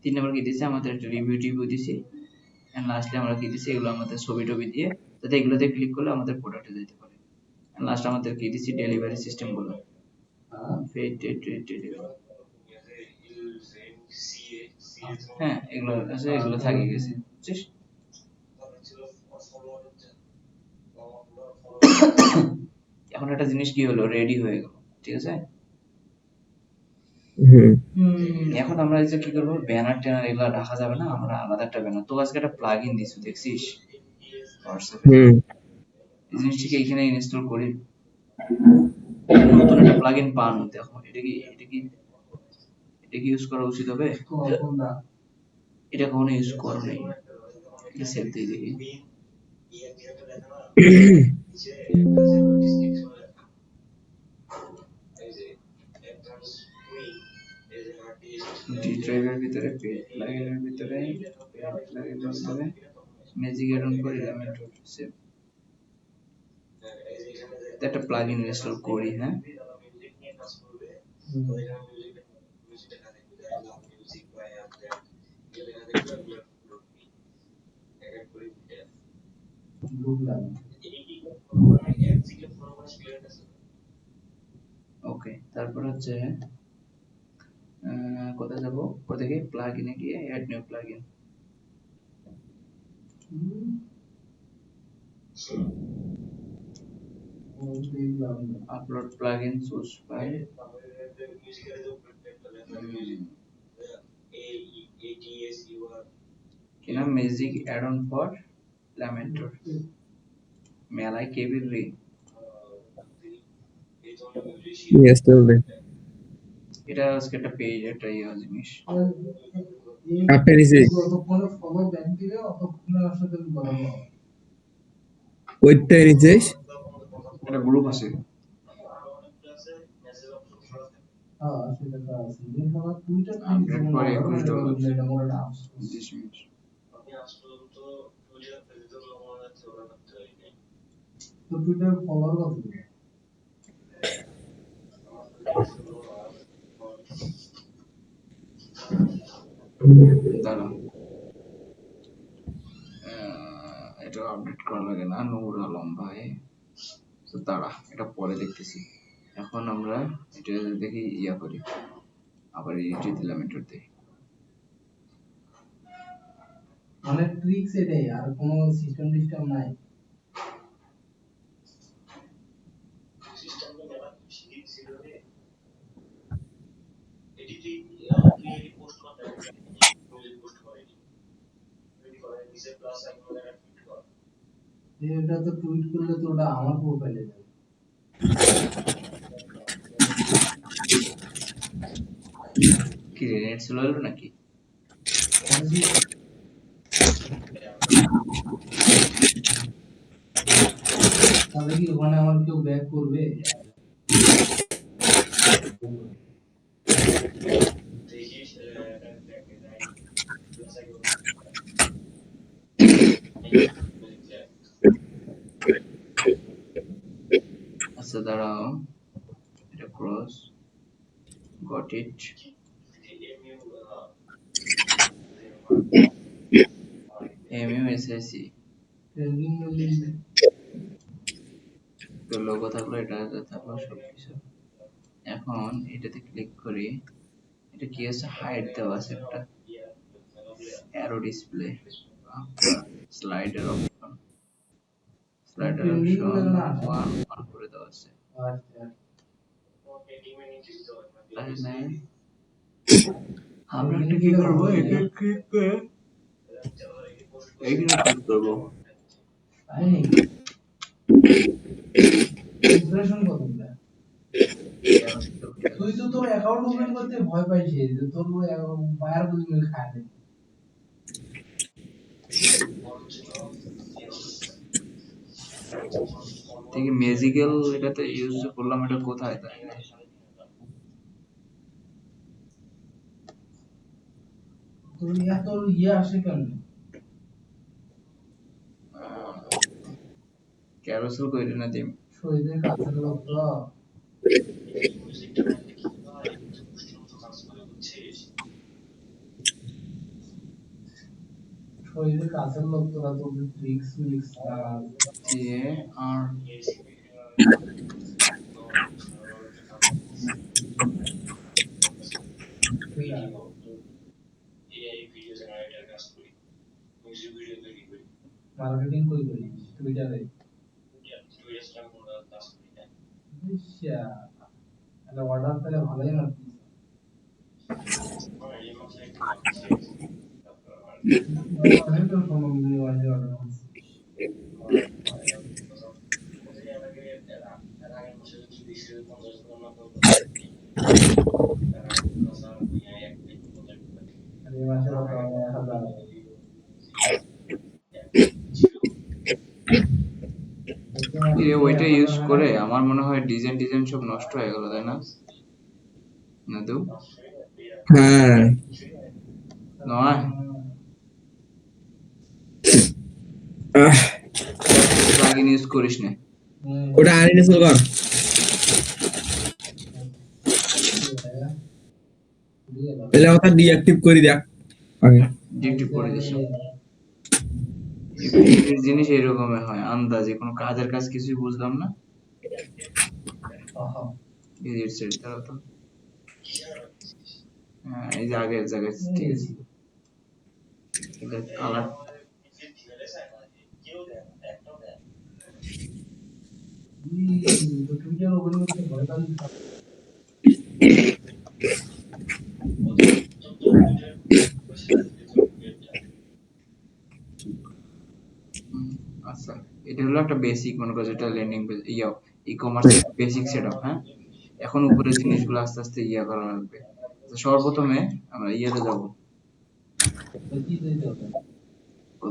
3 নাম্বার কি দিয়েছি, আমাদের একটা রিভিউ টিভিউ দিছি, এন্ড লাস্টে আমরা কি দিছি, এগুলো আমাদের ছবি টবি দিয়ে, যাতে এগুলোতে ক্লিক করলে আমাদের প্রোডাক্টে যেতে পারে। লাস্ট আমাদের কি দিছি, ডেলিভারি সিস্টেম গুলো, হ্যাঁ এগুলো আছে, এগুলো থাকে গেছে, বুঝছিস? এখন একটা জিনিস কি হলো, রেডি হয়ে গেল, ঠিক আছে? হুম এখন আমরা এই যে কি করবো, ব্যানার ট্যানার এগুলো রাখা যাবে না, আমরা আলাদা একটা ব্যানার, তো আজকে একটা প্লাগ ইন দিছো দেখছিস হোয়াটসঅ্যাপে, হুম এই জিনিসটিকে এখানে ইনস্টল করি, নতুন একটা প্লাগ ইন পান, দেখো এটা কি ইউজ করা উচিত হবে? কোনটা? এটা কখনো ইউজ করো নাই, এটা সেভ দিয়ে দেখি। ডি ড্রাইভের ভিতরে, পেজ প্লাগইনের ভিতরে, ম্যাজিক অ্যাড অন করে ইলামেন্টর সেভ, একটা প্লাগইন ইনস্টল করি, হ্যাঁ? ঢুকলাম। ওকে, তারপর হচ্ছে কোথায় যাবো, কোথায় গিয়ে প্লাগইনে গিয়ে অ্যাড নিউ প্লাগইন, দেখলাম না। আপলোড প্লাগইন সোর্স ফাইল, কি নাম, ম্যাজিক অ্যাড অন ফর ইলামেন্টর, মেলায় কেবিল রে, ইয়েস চলবে এটা আজকে একটা পেজ, একটা ইয়ে জিনিস, আপনি নিচে যতক্ষণে ফলো ব্যাক দিবে অতক্ষণে ওর সাথে আমি কথা বলবো। ওইটা নিচেস একটা গ্রুপ আছে, হ্যাঁ সেটা তো আছে। কিন্তু আমার টুইটার আপডেট করে 21 ডলার, এটা আমার একটা আফসোস। 20 মিনিট, তো টুইটার ফলোয়ার কত দিবে? দাঁড়া, এটা আপডেট করা লাগে না, নূর আলম ভাই, তো দাঁড়া এটা পরে দেখতেছি, এখন আমরা এটা দেখি, ইয়া করি, আবার এডিটে দিলাম, এটার দেখি, মানে ট্রিক্স এটাই, আর কোনো সিস্টেম টিস্টেম নাই। এটা তো টুইট করলে তো ওটা আমার প্রোফাইলে যাবে। কি রে, নেট স্লো হলো নাকি? তাহলে কি ওখানে আমার কেউ ব্যাক করবে? আচ্ছা দাঁড়াও, এটা cross, got it, MUSIC, trending list তো লোগো থাকলো, এটা থাকলো সবকিছু, এখন এটাতে ক্লিক করি, এটা কি আছে, হাইড দেওয়া আছে একটা, arrow display, slider option, slider trending option গুলো না আসে। 1 করে দেওয়া আছে, আচ্ছা তাহলে আমরা একটা কি করবো, এখানে ক্লিক করে এইখানে ক্লিক করবো, তাই নাকি? ইমপ্রেশন কত দেয়? তুই তো তোর অ্যাকাউন্ট ওপেন করতে ভয় পাইছিস যে তোর বায়ার বুঝবে খায় না। থেকে ম্যাজিক্যাল এটাতে ইউজ করলাম, এটা কোথায় তাই, তোর এত ইয়ে আসে কেন? ক্যারোসেল কইরে না দিম, শহীদের কাছের লোক তো। ওই যে কাছের লোক তোরা তো ট্রিক্স মিক্স TAR মার্কেটিং কই করি টুইটারে ইসা তাহলে অর্ডার তাহলে ভালোই না অনেক তো ফোন নিয়ে অর্ডার এই মাসে কত 1000 এ ওইটা ইউজ করে আমার মনে হয় ডিজাইন ডিজাইন সব নষ্ট হয়ে গেল, তাই না? না তো হ্যাঁ নয়, আহ, প্লাগইন ইউজ করিস না। ওটা আনইনস্টল কর। তাহলে ওটা ডিঅ্যাক্টিভ করে দেখ আগে। ডিটেক্ট করে দিস। এই জিনিস এরকমই হয়, আন্দাজে কোনো কাজের কাজ কিছুই বুঝলাম না, ডিলিট সেট দাও তো। হ্যাঁ, এই যে আগের জায়গায় ঠিক আছে, এটা কালার টুইটার ওপেন করতে ভয় পাই আচ্ছা, এটা হলো একটা বেসিক, মনে করো যেটা landing page e commerce basic setup. হ্যাঁ, এখন উপরের জিনিসগুলো আস্তে আস্তে করা লাগবে। তো সর্বপ্রথমে আমরা ইয়াতে যাব, কি দিতে হবে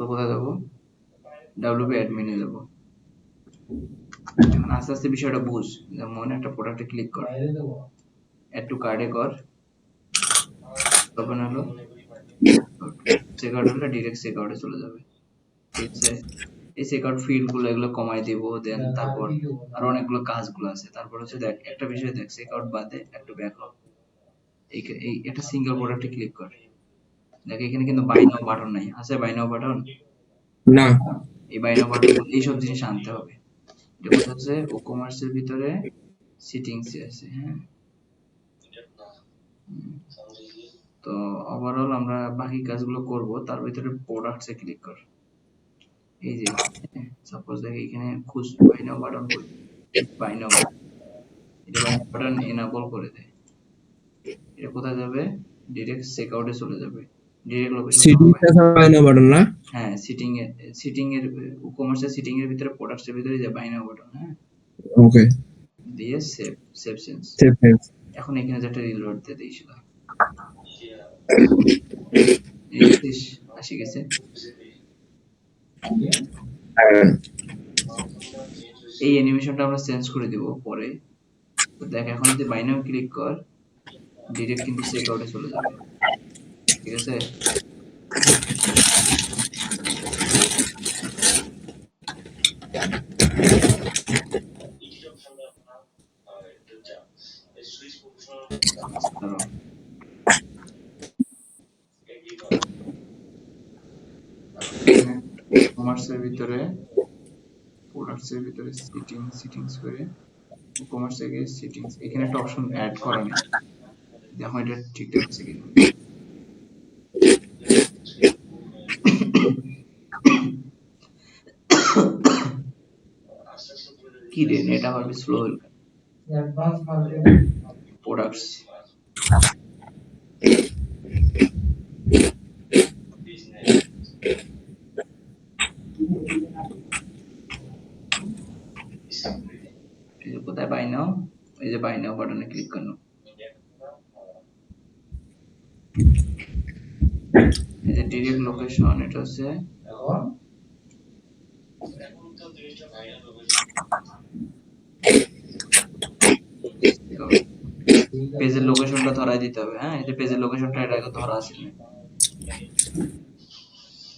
কোথায় যাব, ডাব্লিউপি অ্যাডমিনে যাব। এখন আস্তে আস্তে বিষয়টা বুঝ। যেমন একটা প্রোডাক্টে ক্লিক কর, বাইরে দেবো অ্যাড টু কার্ডে কর, ওপেন হলো, চেকআউট হলে ডিরেক্ট চেকআউটে চলে যাবে। ঠিক আছে, এই চেকআউট ফিল্ড গুলো এগুলো কমাই দিব, দেন তারপর আরো অনেকগুলো কাজগুলো আছে। তারপর হচ্ছে দেখ একটা বিষয়, দেখ চেকআউট বাদে একটু ব্যাক হ, এই একটা সিঙ্গেল প্রোডাক্টে ক্লিক কর। দেখ এখানে কিন্তু বাই নাও বাটন নাই, আছে বাই নাও বাটন? না এই বাই নাও বাটন এইসব জিনিস আনতে হবে। এটা কোথায় আছে, ও কমার্সের ভিতরে সিটিংস এ আছে। হ্যাঁ, তো ওভারঅল আমরা বাকি কাজগুলো করব, তার ভিতরে প্রোডাক্টসে ক্লিক কর। এই যে সাপোজ দেখ এখানে খুঁজ বাই নাও বাটন কই, বাই নাও, এটা বাই নাও বাটন এনাবল করে দে। এটা কোথায় যাবে, ডিরেক্ট চেকআউটে চলে যাবে, ডিরেক্ট লোকেশন সিটিং পাবে। সাইন বাটন না। হ্যাঁ, সিটিং এর কমার্সের সিটিং এর ভিতরে প্রোডাক্টসের ভিতরে যে বাই নাও বাটন, হ্যাঁ, ওকে দিয়ে save, save change. Save save. এখন এখানে যে একটা রিলোড দিয়ে দিয়েছিল, এই দেখছিস আসি গেছে। এই অ্যানিমেশনটা আমরা চেঞ্জ করে দিব পরে। তো দেখ এখন যদি বাই নাও ক্লিক কর, ডিরেক্ট কিন্তু চেকআউটে চলে যাবে। ঠিক আছে, ধরো কমার্সের ভিতরে প্রোডাক্টসের ভিতরে সিটিংস করে কমার্স থেকে সিটিংস, এখানে একটা অপশন অ্যাড করা নেই, দেখো এটা ঠিকঠাক আছে কিনা। কি রে নেট আবার স্লো হলো। অ্যাডভান্স মার্কেটিং প্রোডাক্টস, এই যে কোথায় বাই নাও, এই যে বাই নাও বাটনে ক্লিক করো, এই যে ডিরেক্ট লোকেশন, এটা হচ্ছে এখন পেজের লোকেশনটা ধরাই দিতে হবে। হ্যাঁ, এই যে পেজের লোকেশনটা এটা আগে ধরা আছে,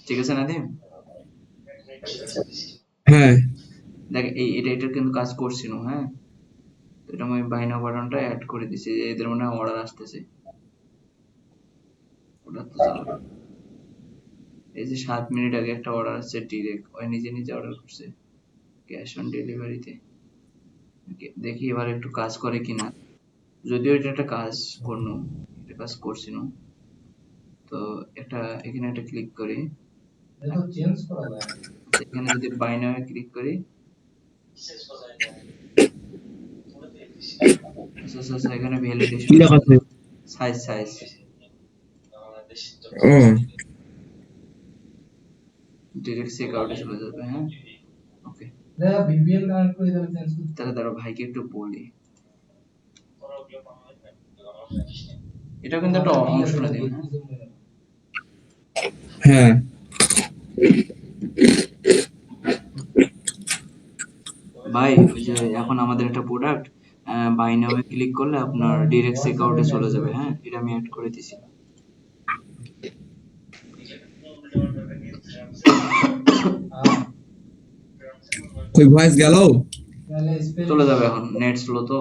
ঠিক আছে নাদিম? হ্যাঁ দেখ এটার কিন্তু কাজ করছিল। হ্যাঁ, তো এটা আমি বাই নাও বাটনটা অ্যাড করে দিছি, যে এদের মনে হয় অর্ডার আসতেছে, ওটা তো চালু। এই যে 7 মিনিট আগে একটা অর্ডার আসছে ডিরেক্ট, ওই নিজে নিজে অর্ডার করছে ক্যাশ অন ডেলিভারিতে। দেখি এবার একটু কাজ করে কিনা, যদিও এটা একটা কাজ করনো, একটা কাজ করছিল। তো একটা এখানে একটা ক্লিক করি, এটা তো চেঞ্জ করা যায় না। আচ্ছা এখানে যদি বাই নামে ক্লিক করি, আচ্ছা আচ্ছা আচ্ছা, এখানে কি ভ্যালিডেশন লেখা আছে? সাইজ সাইজ ও ডিরেক্ট চেক আউটে চলে যাবে। হ্যাঁ ওকে, দেখা ভিপিএন কানেক্ট করে তাহলে চেঞ্জ করতে তাহলে দাঁড়াও ভাইকে একটু বলি, এটা কিন্তু একটা অংশ না দিন। হ্যাঁ হ্যাঁ, ভাই, ওই যে এখন আমাদের একটা প্রোডাক্ট বাই নামে ক্লিক করলে আপনার ডিরেক্ট চেক আউটে চলে যাবে। হ্যাঁ, এটা আমি অ্যাড করে দিছি। কই ভয়েস গেল? তাহলে স্পেলিং চলে যাবে এখন, নেট স্লো তো,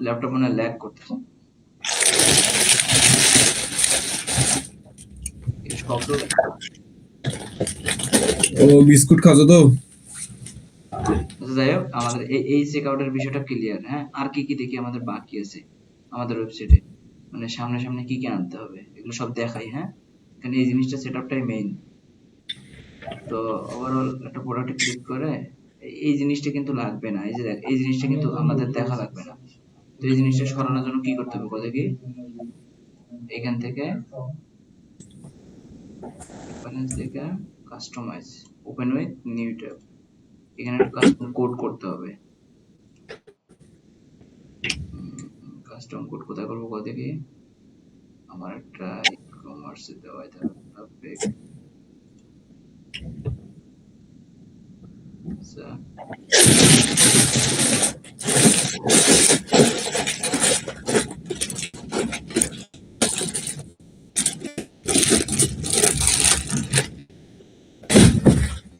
ল্যাপটপ মনে ল্যাগ করতেছে। এই শব্দ, ও বিস্কুট খাচ্ছ তো? আচ্ছা যাই হোক, আমাদের এই চেক আউটের বিষয়টা ক্লিয়ার। হ্যাঁ, আর কি কি দেখি আমাদের বাকি আছে আমাদের ওয়েবসাইটে, মানে সামনে সামনে কি কি আনতে হবে এগুলো সব দেখাই। হ্যাঁ, এখানে এই জিনিসটা সেট আপটাই মেইন। তো ওভারঅল একটা প্রোডাক্টে ক্লিক করে এই জিনিসটা কিন্তু লাগবে না, এই যে দেখ, এই জিনিসটা কিন্তু আমাদের দেখা লাগবে না। তো এই জিনিসটা সরানোর জন্য কি করতে হবে কথা কি, এখান থেকে ব্যালেন্স থেকে customise, open with new tab, এখানে একটা কাস্টম কোড করতে হবে। কাস্টম কোড কোথায় করবো কথা কি, আমার একটা ই কমার্সে দেওয়া থাকবে। আচ্ছা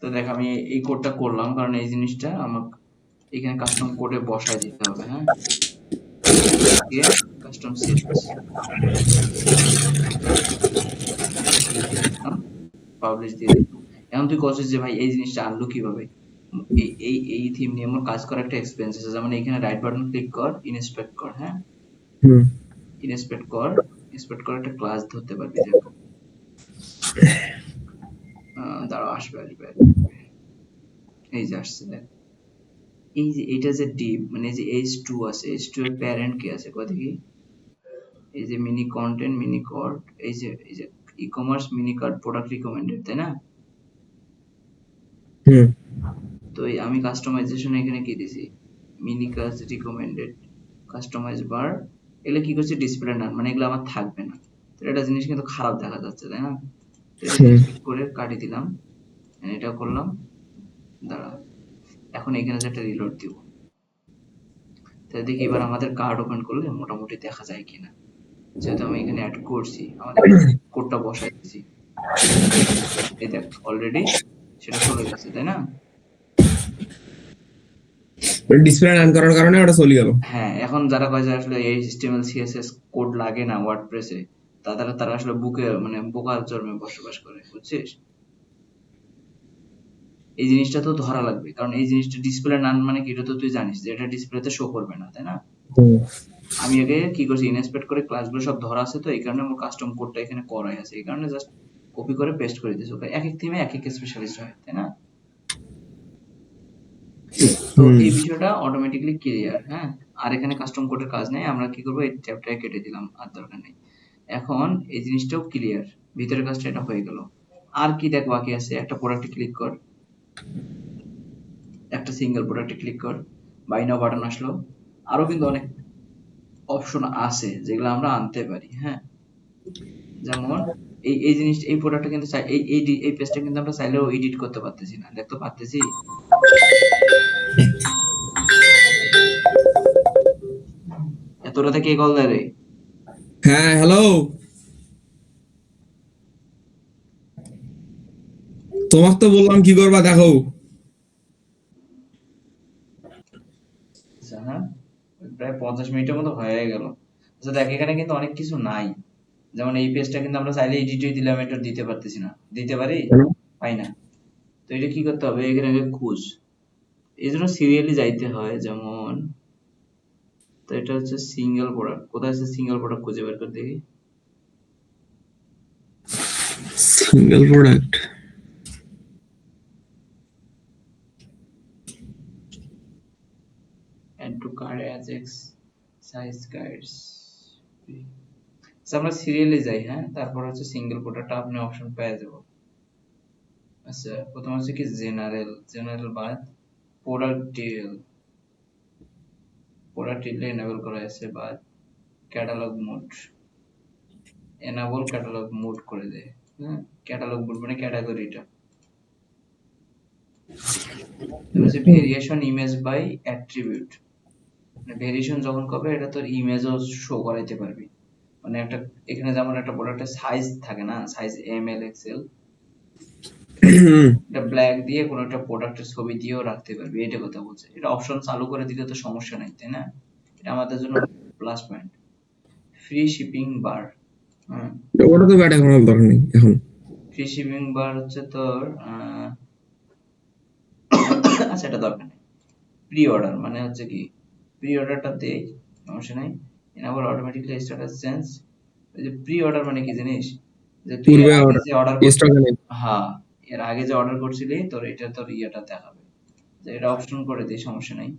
তো দেখ, আমি এই কোডটা করলাম কারণ এই জিনিসটা আমাকে এখানে কাস্টম কোডে বসায় দিতে হবে। হ্যাঁ, দিয়ে কাস্টম সিরিজ পাবলিশ দিয়ে দিই। এখন তুই কছিস যে ভাই এই জিনিসটা আনলো কিভাবে, এই থিম নিয়ে আমার কাজ করা একটা এক্সপেরিয়েন্স আছে। যেমন এখানে রাইট বাটন ক্লিক কর, ইনস্পেক্ট কর। হ্যাঁ, হুম, ইনস্পেক্ট কর, ইনস্পেক্ট করে একটা ক্লাস ধরতে পারবি। দেখ দাঁড়াও, আসবে আসবে আসবে। এই যে আসছে দেখ, এই যে এটা যে ডিপ, মানে এই যে H2 আছে, H2 এর প্যারেন্ট কি আছে কত কি, এই যে মিনি কন্টেন্ট, মিনি কার্ট, এই যে e commerce mini cart product recommended, তাই না? হুম, তো এই আমি কাস্টমাইজেশন এখানে কি দিছি, মিনি কার্ট রিকমেন্ডেড, কাস্টমাইজ বার, এগুলো কি করছে ডিসপ্লে না, মানে এগুলো আমার থাকবে না। তো এটা জিনিস কিন্তু খারাপ দেখা যাচ্ছে, তাই না? তো এটা হুম। ইনস্পেক্ট করে কাটিয়ে দিলাম, এটা করলাম। দাঁড়া, এখন এখানে যে একটা রিলোড দিব, তাহলে দেখি এবার আমাদের কার্ড ওপেন করলে মোটামুটি দেখা যায় কিনা। যেহেতু আমি এখানে অ্যাড করছি, আমাদের কোডটা বসাই দিছি, এই দেখ অলরেডি সেটা চলে গেছে, তাই না? ডিসপ্লে অন করার কারণে ওটা চলে গেল। হ্যাঁ, এখন যারা কয় যে আসলে এই HTML CSS কোড লাগে না ওয়ার্ডপ্রেসে, তারা আসলে মানে বোকার জন্মে বসবাস করে, বুঝছিস? এই জিনিসটা তো ধরা লাগবে, কারণ এই জিনিসটা ডিসপ্লে নান মানে কি, এটা তো তুই জানিস যে এটা ডিসপ্লেতে শো করবে না, তাই না? হুম, আমি আগে কি করছি, ইনস্পেক্ট করে ক্লাসগুলো সব ধরা আছে, তো এই কারণে আমার কাস্টম কোডটা এখানে করাই আছে, এই কারণে জাস্ট কপি করে পেস্ট করে দিয়েছি। ওকে, এক এক থিমে এক এক স্পেশালিস্ট হয়, তাই না? তো হুম। এই বিষয়টা অটোমেটিক্যালি ক্লিয়ার। হ্যাঁ, আর এখানে কাস্টম কোডের কাজ নেই, আমরা কি করবো এই ট্যাবটাকে কেটে দিলাম, আর দরকার নেই। এখন এই জিনিসটাও ক্লিয়ার, ভিতরের কাজটা এটা হয়ে গেল। আর কি দেখ বাকি আছে, একটা প্রোডাক্টে ক্লিক কর, একটা সিঙ্গেল প্রোডাক্টে ক্লিক কর, বাই নাও বাটন আসলো। আরো কিন্তু অনেক অপশন আছে যেগুলো আমরা আনতে পারি। হ্যাঁ, যেমন এই জিনিস, এই প্রোডাক্টটা কিন্তু এই পেজটা কিন্তু আমরা চাইলেও এডিট করতে পারতেছি না, দেখতে পারতেছি। এত রাতে কে কল দেয় রে? হ্যাঁ, হ্যালো। তোমার তো বললাম কি করবা দেখো। আচ্ছা হ্যাঁ, প্রায় 50 মিনিটের মতো হয়ে গেল। আচ্ছা দেখ, এখানে কিন্তু অনেক কিছু নাই, যেমন এই পেজটা কিন্তু আমরা চাইলে এডিটে দিলাম, এটা দিতে পারতেছি না, দিতে পারি? কেন? পাই না। তো এটা কি করতে হবে, এখানে আগে খুঁজ, এই জন্য সিরিয়ালি যাইতে হয়। যেমন তো এটা হচ্ছে সিঙ্গেল প্রোডাক্ট, কোথায় আছে সিঙ্গেল প্রোডাক্ট, খুঁজে বের করে দেখি। Single product add to cart as x size guides। আমরা সিরিয়ালে যাই, হ্যাঁ, তারপর হচ্ছে সিঙ্গেল প্রোডাক্ট আপনি অপশন পেয়ে যাব। আচ্ছা, প্রথম হচ্ছে কি জেনারেল, জেনারেল বাদ product detail, product detail enable করা আছে বাদ catalogue mode, enable catalogue mode করে দেয়। হ্যাঁ, ক্যাটালগ মোড মানে ক্যাটাগরিটা। তারপর হচ্ছে ভেরিয়েশন ইমেজ বাই অ্যাট্রিবিউট, মানে ভেরিয়েশন যখন করবে এটা তোর ইমেজও শো করাইতে পারবি। মানে একটা এখানে যেমন একটা প্রোডাক্টের সাইজ থাকে না, সাইজ এম এল এক্সেল, এটা ব্ল্যাক দিয়ে কোনো একটা প্রোডাক্টের ছবি দিয়েও রাখতে পারবি, এটা কথা বলছে। এটা অপশন চালু করে দিলে তো সমস্যা নাই, তাই না? এটা আমাদের জন্য প্লাস পয়েন্ট। ফ্রি শিপিং বার, হ্যাঁ, ওটা তো ব্যাটা কোনো দরকার নেই এখন। ফ্রি শিপিং বার হচ্ছে তোর আচ্ছা এটা দরকার নেই। প্রি অর্ডার মানে হচ্ছে কি, প্রি অর্ডারটা দেই, সমস্যা নাই। Enable automatically status change. এই যে প্রি অর্ডার মানে কি জানিস, যে তুই এর পূর্বে আগে ওটা যে অর্ডার করছিস, স্টকে নেই। হ্যাঁ, এর আগে যে অর্ডার করছিলি তোর এটা তোর ইয়েটা দেখাবে। যে এটা অপশন করে দিই, সমস্যা নাই।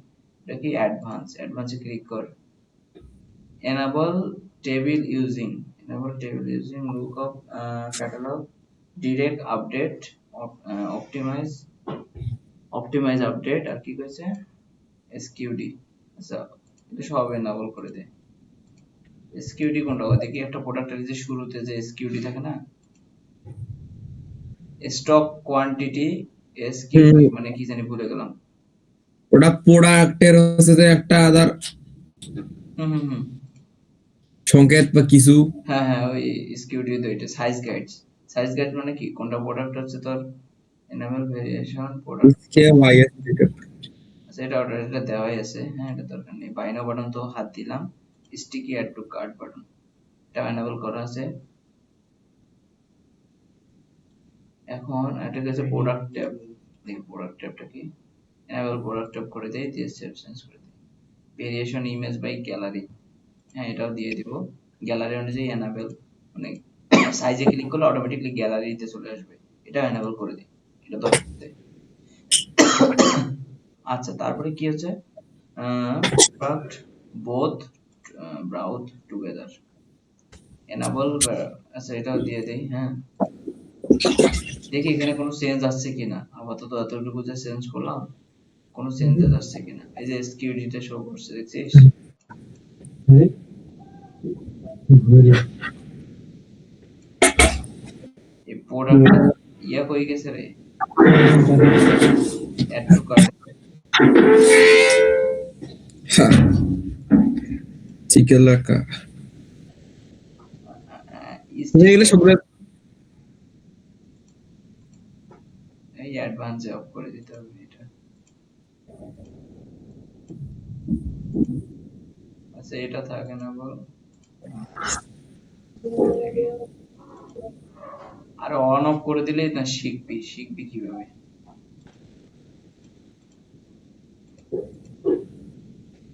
এটা কি অ্যাডভান্স, অ্যাডভান্সে ক্লিক কর। enable table using, enable table using lookup catalog direct update optimize, optimize update আর কি কইছে এসকিউডি। আচ্ছা, এটা সব enable করে দে। এসকিউডি কোনটা, ওই দেখি একটা প্রোডাক্টের যে শুরুতে যে এসকিউডি থাকে না, স্টক কোয়ান্টিটি এসকিউডি মানে কি জানি ভুলে গেলাম। ওটা প্রোডাক্টের হচ্ছে যে একটা আধার হুম হুম হুম, সংকেত বা কিছু। হ্যাঁ হ্যাঁ, ওই এসকিউডি তো এটা সাইজ গাইডস। সাইজ গাইড মানে কি, কোনটা প্রোডাক্ট হচ্ছে তোর enable variation product। কে ভাই এটা আচ্ছা, এটা অর্ডার এটা দেওয়াই আছে, হ্যাঁ, এটা দরকার নেই। বাই নাও বাটন তো হাত দিলাম, sticky add to cart button এটা এনেবল করা আছে। এখন এটা কাছে প্রোডাক্ট ট্যাব, দেখি প্রোডাক্ট ট্যাবটা কি, এনেবল প্রোডাক্ট ট্যাব করে দেই, দিয়ে সেভ চেঞ্জ করে দিই। ভেরিয়েশন ইমেজ বাই গ্যালারি, হ্যাঁ, এটাও দিয়ে দিব। গ্যালারি অনুযায়ী এনেবল, মানে সাইজে ক্লিক করলে অটোমেটিক্যালি গ্যালারিতে চলে আসবে, এটা এনেবল করে দিই, এটা দরকার নেই। আচ্ছা, তারপরে কি হচ্ছে, product both browse together enable, আচ্ছা এটাও দিয়ে দেই, হ্যাঁ। দেখি এখানে কোনো চেঞ্জ আসছে কিনা, আপাতত এতটুকু যে চেঞ্জ করলাম কোনো চেঞ্জেস আসছে কিনা। এই যে এসকিউডিতে শো করছে, দেখছিস? এই প্রোডাক্ট ইয়া কই গেছে রে, অ্যাড টু কার্ট। চিকেন লাকা এগুলো স্টিকার, সবগুলো এই অ্যাডভান্সে অফ করে দিতে হবে এটা। আচ্ছা, এটা থাকে না বল, আর অন অফ করে দিলেই না শিখবি, শিখবি কিভাবে।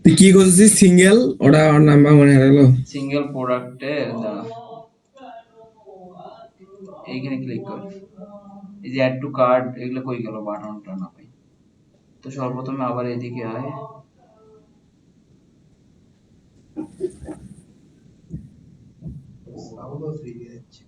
তুই কি করছিস সিঙ্গেল ওটা নাম্বার মনে হলো। সিঙ্গেল প্রোডাক্টে এইখানে ক্লিক কর, এই যে অ্যাড টু কার্ট এগুলো কই গেল, বাটনটা না পাই। তো সর্বপ্রথমে আবার এদিকে হয়, সাউন্ডও ফিরে যাচ্ছে।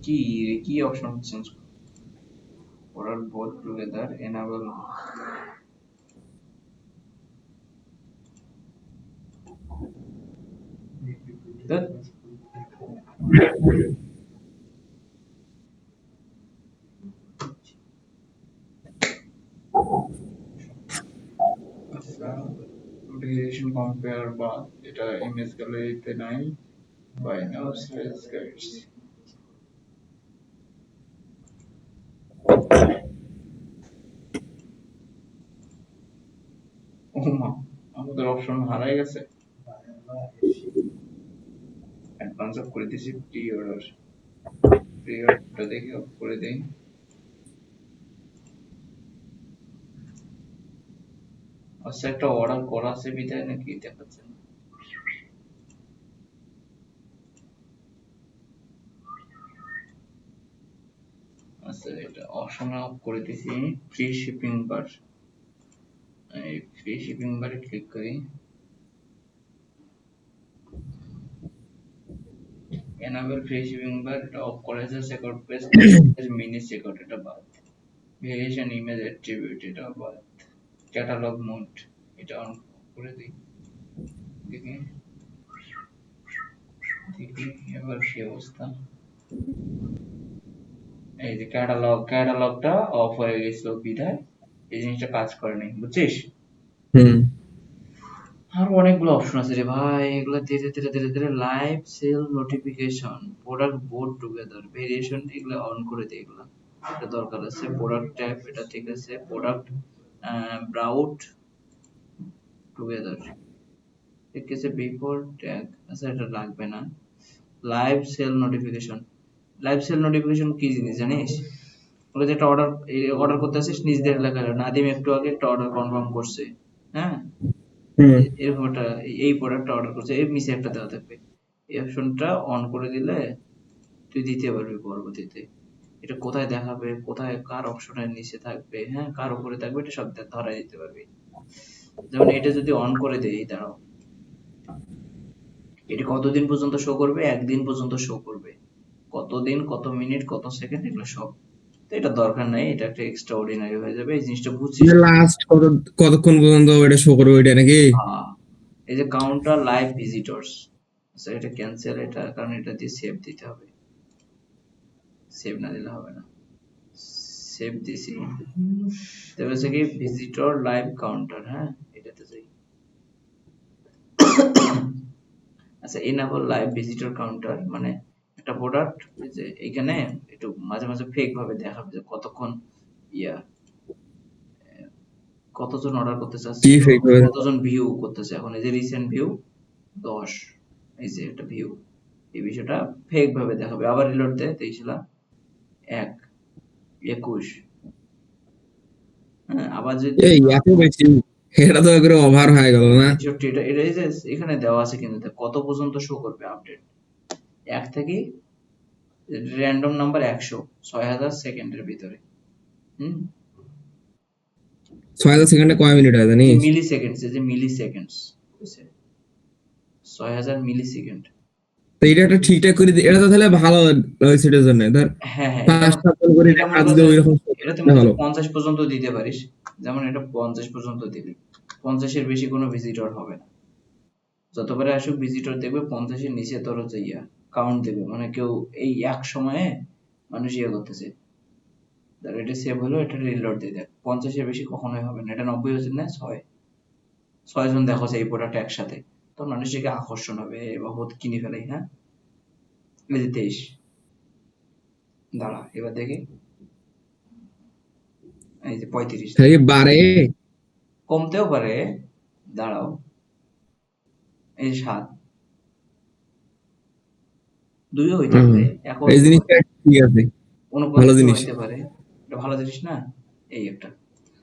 কি কি অপশন চেঞ্জ করার, both together enable, variation compare বা এটা ইমেজ গ্যালারিতে নাই, বাই নাও সাইজ গাইডস। মা, আমাদের অপশন হারাই গেছে। অ্যাডভান্স অফ করে দিয়েছি, প্রি অর্ডারটা দেখি অফ করে দেই। আচ্ছা, একটা অর্ডার করা আছে বিধায় নাকি দেখাচ্ছে না। আচ্ছা, এটা অপশন অফ করে দিয়েছি। ফ্রি শিপিং বার, এই ফ্রি শিপিং বারে ক্লিক করি। এনাবেল ফ্রি শিপিং বার, এটা অফ করা আছে। চেকআউট পেজ, মিনি চেকআউট এটা বাদ। ভেরিয়েশন ইমেজ অ্যাট্রিবিউট এটা বাদ। ক্যাটালগ মোড এটা অন করে দিই। দেখি দেখি এবার কি অবস্থা। এই যে ক্যাটালগটা অফ হয়ে গেছিল বিধায় এই জিনিসটা কাজ করে নাই, বুঝছিস? হুম। আরো অনেকগুলো অপশন আছে রে ভাই, এগুলো ধীরে ধীরে ধীরে ধীরে। Live sale notification, product board together, variation এগুলো অন করে দিই। এগুলো এটা দরকার আছে। প্রোডাক্ট ট্যাব এটা ঠিক আছে। প্রোডাক্ট ব্রাউট টুগেদার ঠিক আছে। বিফোর ট্যাগ আচ্ছা এটা লাগবে না। Live sale notification, live sale notification কি জিনিস জানিস? ওরা যে একটা অর্ডার করতে আসিস, নিজ দিয়ে লেখা হয় নাদিম একটু আগে একটা অর্ডার কনফার্ম করছে, হ্যাঁ, হুম। এরকম একটা এই প্রোডাক্টটা অর্ডার করছে, এর নিচে একটা দেওয়া থাকবে। এই অপশনটা অন করে দিলে তুই দিতে পারবি পরবর্তীতে। এটা কোথায় দেখাবে, কোথায় কার অপশনের নিচে থাকবে, হ্যাঁ, কার উপরে থাকবে, এটা সব ধরাই দিতে পারবি। যেমন এটা যদি অন করে দেই, দাঁড়াও, এটা কতদিন পর্যন্ত শো করবে? একদিন পর্যন্ত শো করবে। কতদিন, কত মিনিট, কত সেকেন্ড, এগুলো সব। তো এটা দরকার নাই, এটা একটা এক্সট্রা অর্ডিনারি হয়ে যাবে। এই জিনিসটা বুঝছিস? লাস্ট কতক্ষণ পর্যন্ত ওইটা শো করবে ওইটা নাকি? এই যে কাউন্টার লাইভ ভিজিটরস, আচ্ছা এটা ক্যান্সেল, এটা কারণ এটা দিয়ে সেভ দিতে হবে। সেভ না দিলে হবে না। সেভ দিছি। তারপর হচ্ছে কি ভিজিটর লাইভ কাউন্টার, হ্যাঁ, এটাতে যাই। আচ্ছা, এনেবল লাইভ ভিজিটর কাউন্টার মানে একটা প্রোডাক্ট যে এখানে একটু মাঝে মাঝে ফেক ভাবে দেখাবে যে কতক্ষণ ইয়া কতজন অর্ডার করতে কি চাচ্ছিল, ফেক হবে? কতজন ভিউ করতেছে। এখন এই যে রিসেন্ট ভিউ 10, এই যে একটা ভিউ, এই বিষয়টা ফেক ভাবে দেখাবে। আবার রিলোড দেয়, 23/1, 21, হ্যাঁ, আবার যদি এই এত বেশি, এটা তো একবারে ওভার হয়ে গেল না? 63, এটা এটা এই যে এখানে দেওয়া আছে কিন্তু দেখ, কত পর্যন্ত শো করবে আপডেট। 1 থেকে র্যান্ডম নাম্বার 100, 6000 সেকেন্ডের ভিতরে। হুম, 6000 সেকেন্ডে কয় মিনিট হয় জানিস? মিলি সেকেন্ডস, এই যে মিলি সেকেন্ডস, বুঝছে? 6000 মিলি সেকেন্ড। তো এটা একটা ঠিকঠাক করে এটা তো তাহলে ভালো ওয়েবসাইটের জন্য ধর হ্যাঁ হ্যাঁ, এটা 5টা কল করে এটা মনে কাজ কর দিয়ে যে ওইরকম এটা তুমি ভালো। 50 পর্যন্ত দিতে পারিস। যেমন এটা 50 পর্যন্ত দিবি, 50 এর বেশি কোনো ভিজিটর হবে না। যতবারে আসুক ভিজিটর দেখবে 50 এর নিচে তোর হচ্ছে কাউন্ট দেবে, মানে কেউ এই এক সময়ে মানুষ করতেছে। ধর এটা সেভ হলো, এটা রিলোড দিয়ে দেখ, 50 এর বেশি কখনোই হবে না। এটা 90 হচ্ছে না, 6 জন দেখো এই প্রোডাক্ট একসাথে, তো মানুষকে আকর্ষণ হবে, বাবদ কিনে ফেলাই, হ্যাঁ। এই যে 23, দাঁড়া এবার দেখি, এই যে 35, তাহলে কি বাড়ে? কমতেও পারে, দাঁড়াও, এই যে 7, 2ও হইতে হুম। পারে, 1ও এই হইতে পারে, জিনিসটা ঠিক আছে, ভালো 49ও জিনিস। হইতে পারে। এটা ভালো জিনিস না? এই একটা,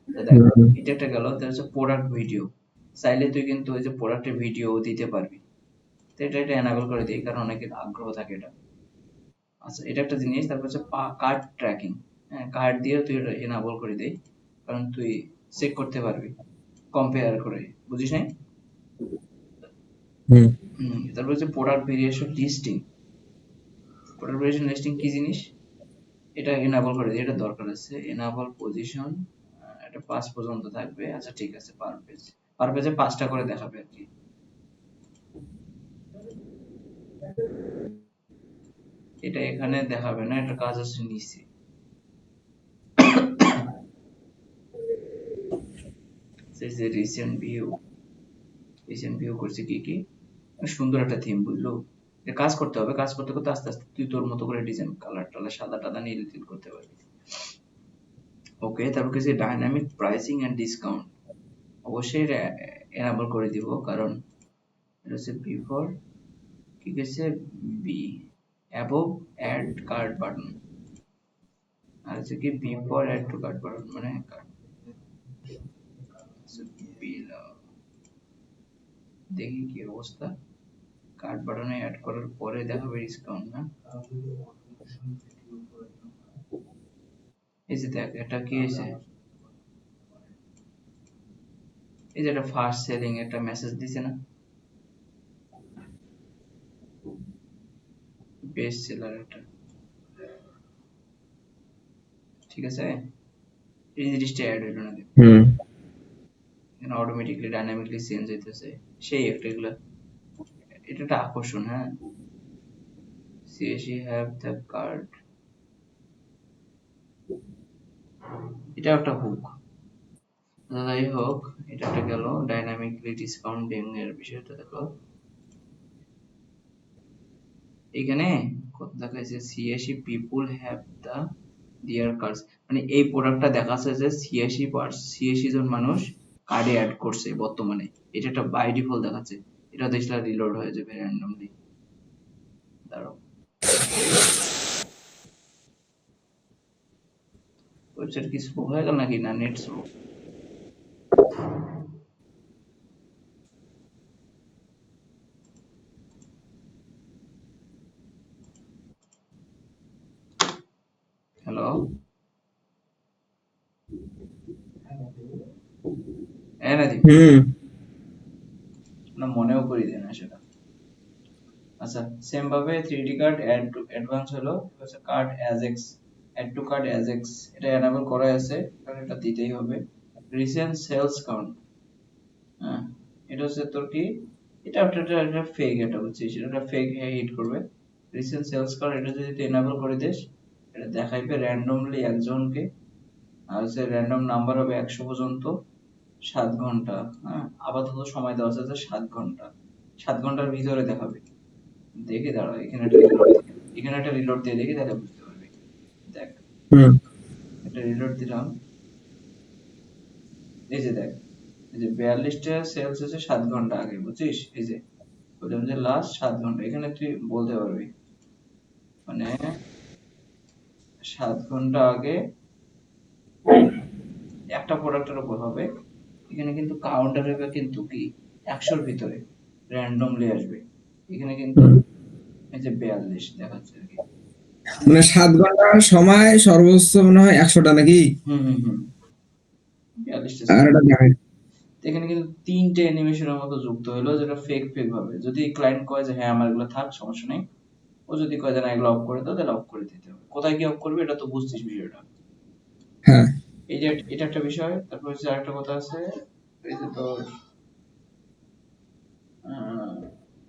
তো দেখ, হুম। এটা একটা গেল। তার হচ্ছে প্রোডাক্ট ভিডিও, চাইলে তুই কিন্তু ওই যে প্রোডাক্টের ভিডিও দিতে পারবি। তো এটা এনাবেল করে দিই, কারণ অনেকের আগ্রহ থাকে এটা। আচ্ছা, এটা একটা জিনিস। তারপর হচ্ছে কার্ড ট্র্যাকিং, হ্যাঁ, কার্ড দিয়ে তুই এটা এনাবল করে দেই, কারণ তুই চেক করতে পারবি কম্পেয়ার করে, বুঝিস নাই? হুম। তারপর হচ্ছে product variation listing. Product variation listing কি জিনিস? এটা এনাবল করে দিই, এটা দরকার আছে। এনাবল পজিশন, এটা 5 পর্যন্ত থাকবে। আচ্ছা ঠিক আছে, পার পেজে 5টা করে দেখাবে আর কি। এটা এখানে দেখাবে না, এটা কাজ আছে নিচে। যে রিসেন্ট ভিউ করছে কি কি, সুন্দর একটা থিম, বুঝলো? এটা কাজ করতে হবে, কাজ করতে করতে আস্তে আস্তে তুই তোর মতো করে ডিজাইন, কালার টালার সাদা টাদা নীল টিল করতে পারবি। ওকে, তারপর কিছু ডাইনামিক প্রাইসিং এন্ড ডিসকাউন্ট। অবশ্যই এনাবল করে দিব, কারণ এটা হচ্ছে বিফোর কি হচ্ছে be above add cart button, আর হচ্ছে কি before add to cart button মানে দেখি কি অবস্থা। কার্ড বাটনে অ্যাড করার পরে দেখাবে ডিসকাউন্ট না? এই যে দেখ এটা কি হয়েছে, এই যে একটা ফার্স্ট সেলিং একটা মেসেজ দিছে না, বেস্ট সেলার একটা, ঠিক আছে? এই জিনিসটা অ্যাড হইলো না, দেখ এখানে অটোমেটিকলি ডাইনামিকলি চেঞ্জ হইতেছে সেই একটা, এগুলা এটা একটা আকর্ষণ। হ্যাঁ, CSE have the card, এটা একটা হুক। যাই হোক, এটা একটা গেল ডাইনামিকলি ডিসকাউন্টিং এর বিষয়টা। দেখো এখানে কত দেখাইছে, CSE people have the their cards, মানে এই প্রোডাক্টটা দেখাচ্ছে যে 86 জন মানুষ কার্ডে অ্যাড করছে বর্তমানে, এটা একটা বাই ডিফল্ট দেখাচ্ছে। এটা দেখলে রিলোড হয়ে যাবে র্যান্ডমলি। দাঁড়াও, ওয়েবসাইট কি স্লো হয়ে গেল নাকি, না নেট স্লো? হ্যালো, নাদিম, না মনেও করি দেয় না সেটা। আচ্ছা, সেম ভাবে 3D card add to advance হলো, হচ্ছে card as x, add to card as x, এটা এনাবল করা আছে কারণ এটা দিতেই হবে। রিসেন্ট সেলস কাউন্ট, হ্যাঁ এটা হচ্ছে তোর কি, এটা একটা ফেক, এটা বুঝছিস, এটা ফেক হিট করবে। রিসেন্ট সেলস কাউন্ট এটা যদি তুই এনাবল করে দিস, এটা দেখাইবে র্যান্ডমলি একজনকে, আর হচ্ছে র্যান্ডম নাম্বার হবে 100 পর্যন্ত, 7 ঘন্টা। হ্যাঁ, আপাতত সময় দেওয়া আছে যে 7 ঘন্টা, 7 ঘন্টার ভিতরে দেখাবে। দেখে দাঁড়া, এখানে একটা রিলোড দিয়ে দেখি, তাহলে বুঝতে পারবি। দেখ, একটা রিলোড দিলাম, এই যে দেখ, এই যে 42টা সেলস হচ্ছে 7 ঘন্টা আগে, বুঝছিস? এই যে বললাম যে লাস্ট 7 ঘন্টা, এখানে তুই বলতে পারবি মানে 7 ঘন্টা আগে একটা প্রোডাক্টের উপর হবে। এখানে কিন্তু কাউন্টার হবে কিন্তু কি 100-র ভিতরে র্যান্ডমলি আসবে। এখানে কিন্তু এই যে 42 দেখাচ্ছে আর কি। মানে 7 ঘন্টা সময় সর্বোচ্চ মনে হয় 100টা নাকি? হুম হুম হুম 42টা আর সেল। এটা দেখায়। এখানে কিন্তু 3টে অ্যানিমেশনের মতো যুক্ত হলো, যেটা ফেক ভাবে। যদি ক্লায়েন্ট কয় যে হ্যাঁ আমার এগুলো থাক, সমস্যা নেই, ও যদি কয় যে না এগুলো অফ করে দাও, তাহলে অফ করে দিতে হবে। কোথায় কি অফ করবে এটা তো বুঝছিস বিষয়টা। হ্যাঁ, এই যে এটা একটা বিষয়। তারপর হচ্ছে আরেকটা কথা আছে, এই যে তোর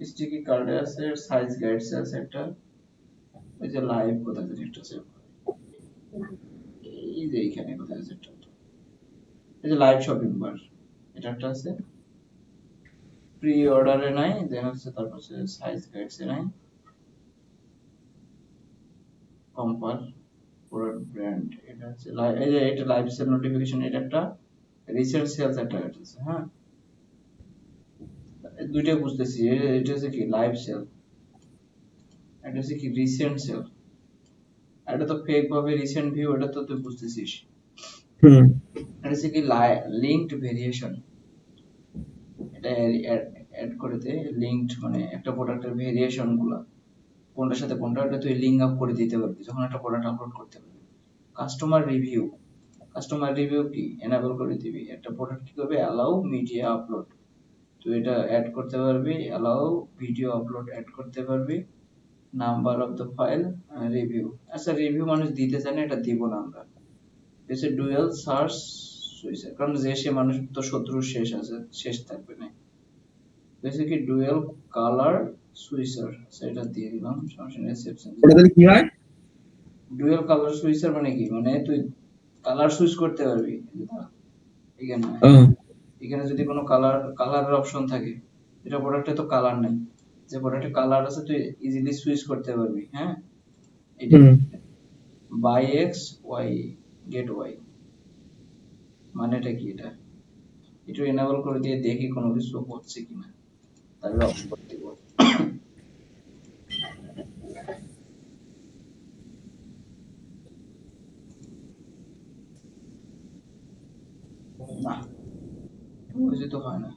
স্টিকি কার্ডে আছে, সাইজ গাইডস আছে একটা, ওই যে লাইভ কোথায় যেন একটা আছে, এই যে এইখানে কোথায় আছে একটা, এই যে লাইভ শপিং বার, এটা একটা আছে। প্রি অর্ডারে নাই, দেন হচ্ছে তারপর হচ্ছে সাইজ গাইডস এ নাই, কম্পার পুরো ব্র্যান্ড, এটা হচ্ছে এই যে এটা লাইভ সেল নোটিফিকেশন, এটা একটা রিসেন্ট সেলস একটা আছে। হ্যাঁ, দুইটাই বুঝতেছি, এটা হচ্ছে কি লাইভ সেল, এটা হচ্ছে কি রিসেন্ট সেল, এটা তো ফেক ভাবে রিসেন্ট ভিউ, এটা তো তুই বুঝতেছিস। এটা হচ্ছে কি লিংকড ভেরিয়েশন, এটা অ্যাড করে দে লিংকড, মানে একটা প্রোডাক্টের ভেরিয়েশন গুলা কোনটার সাথে কোনটা, এটা তুই লিংক আপ করে দিতে পারবি যখন একটা প্রোডাক্ট আপলোড করতে পারবি। কাস্টমার রিভিউ, কাস্টমার রিভিউ কি এনাবল করে দিবি, একটা প্রোডাক্ট কি করবে অ্যালাউ মিডিয়া আপলোড, তুই এটা অ্যাড করতে পারবি, অ্যালাউ ভিডিও আপলোড অ্যাড করতে পারবি, number of the file, review. আচ্ছা, রিভিউ মানুষ দিতে চায় না, এটা দিব না আমরা। এসে ডুয়াল সার্চ সুইচার, কারণ যে সে মানুষ তো শত্রু শেষ আছে, শেষ থাকবে না। এসে কি ডুয়াল কালার সুইচার, সেটা দিয়ে দিলাম, সমস্যা নেই, সেপশন। ওটা তাহলে কি হয়? ডুয়াল কালার সুইচার মানে কি, মানে তুই কালার সুইচ করতে পারবি। এখানে ও, এখানে যদি কোনো কালারের অপশন থাকে, এটা প্রোডাক্টে তো কালার নাই, যে প্রোডাক্টে কালার আছে তুই ইজিলি সুইচ করতে পারবি। হ্যাঁ, এটা buy x y get y, মানেটা কি এটা? একটু এনেবল করে দিয়ে দেখি কোনো কিছু হচ্ছে কিনা, তাহলে অফ করে দিব। না, বুঝে তো হয় না।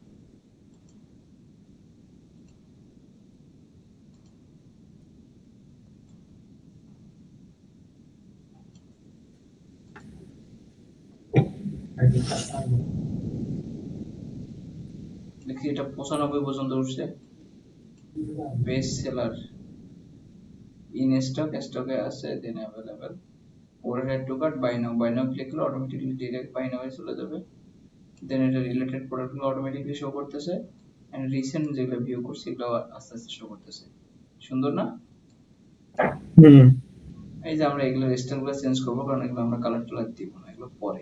দেখি এটা 95 পর্যন্ত উঠছে। বেস্ট সেলার ইন স্টক, স্টকে আছে, then available, over to cart, buy now click করলে অটোমেটিক্যালি ডিরেক্ট বাই নাও এ চলে যাবে। দেন এটা রিলেটেড প্রোডাক্টগুলো অটোমেটিক্যালি শো করতেছে, এন্ড রিসেন্ট যেগুলো ভিউ করছি এগুলো আস্তে আস্তে শো করতেছে। সুন্দর না? হুম এই যে আমরা এগুলো স্টাইলগুলো চেঞ্জ করবো, কারণ এগুলো আমরা কালার টালার দিব না, এগুলো পরে।